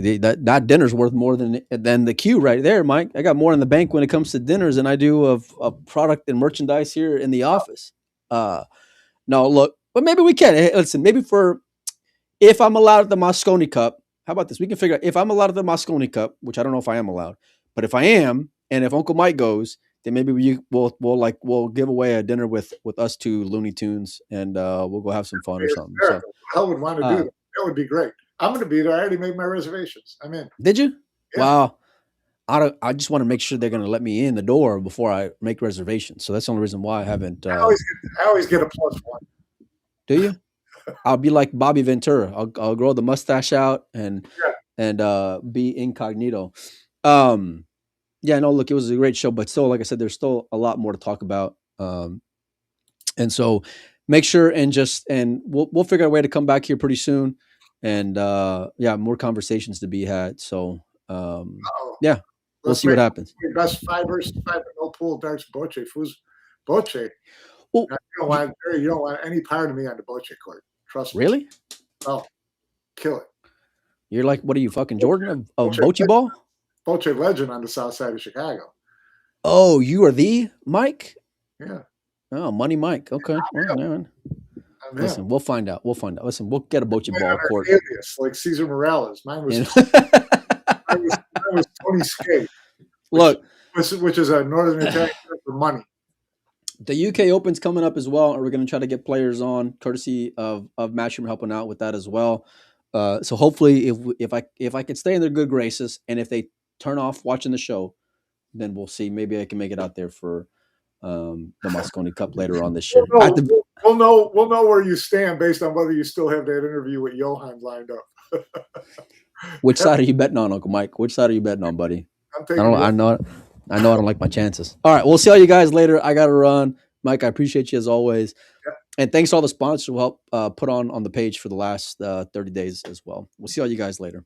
That dinner's worth more than the Q right there, Mike. I got more in the bank when it comes to dinners than I do of product and merchandise here in the office. No, look, but maybe we can. Hey, listen, maybe if I'm allowed at the Moscone Cup, how about this? We can figure out if I'm allowed at the Moscone Cup, which I don't know if I am allowed, but if I am, and if Uncle Mike goes, then maybe we'll give away a dinner with us two Looney Tunes, and we'll go have some fun or something. So, I would want to do that. That would be great. I'm going to be there. I already made my reservations. I'm in. Did you? Yeah. Wow. I just want to make sure they're going to let me in the door before I make reservations. So that's the only reason why I haven't. I always get a +1. Do you? I'll be like Bobby Ventura. I'll grow the mustache out and be incognito. Yeah, no, look, it was a great show, but still, like I said, there's still a lot more to talk about. And so make sure and we'll figure out a way to come back here pretty soon. And more conversations to be had. So we'll see what happens. Your best 5 versus 5 no pool darts Boche. Boche. Well, you don't want any part of me on the Boche court. Trust me. Really? Oh, kill it. You're like, what are you, fucking Jordan of Boche ball? Boche legend on the south side of Chicago. Oh, you are the Mike? Yeah. Oh, Money Mike. Okay. Listen, we'll find out. Listen, we'll get a Boche ball court. Alias, like Cesar Morales. Mine was Tony Skate. Look, which is a Northern Italian for money. The UK Open's coming up as well, and we're going to try to get players on, courtesy of Matchroom helping out with that as well. So hopefully, if I could stay in their good graces, and if they turn off watching the show, then we'll see. Maybe I can make it out there for the Moscone Cup later on this year. We'll know where you stand based on whether you still have that interview with Johan lined up. Which side are you betting on, Uncle Mike? Which side are you betting on, buddy? I know I don't like my chances. All right, we'll see all you guys later. I got to run. Mike, I appreciate you as always. Yep. And thanks to all the sponsors who helped put on the page for the last 30 days as well. We'll see all you guys later.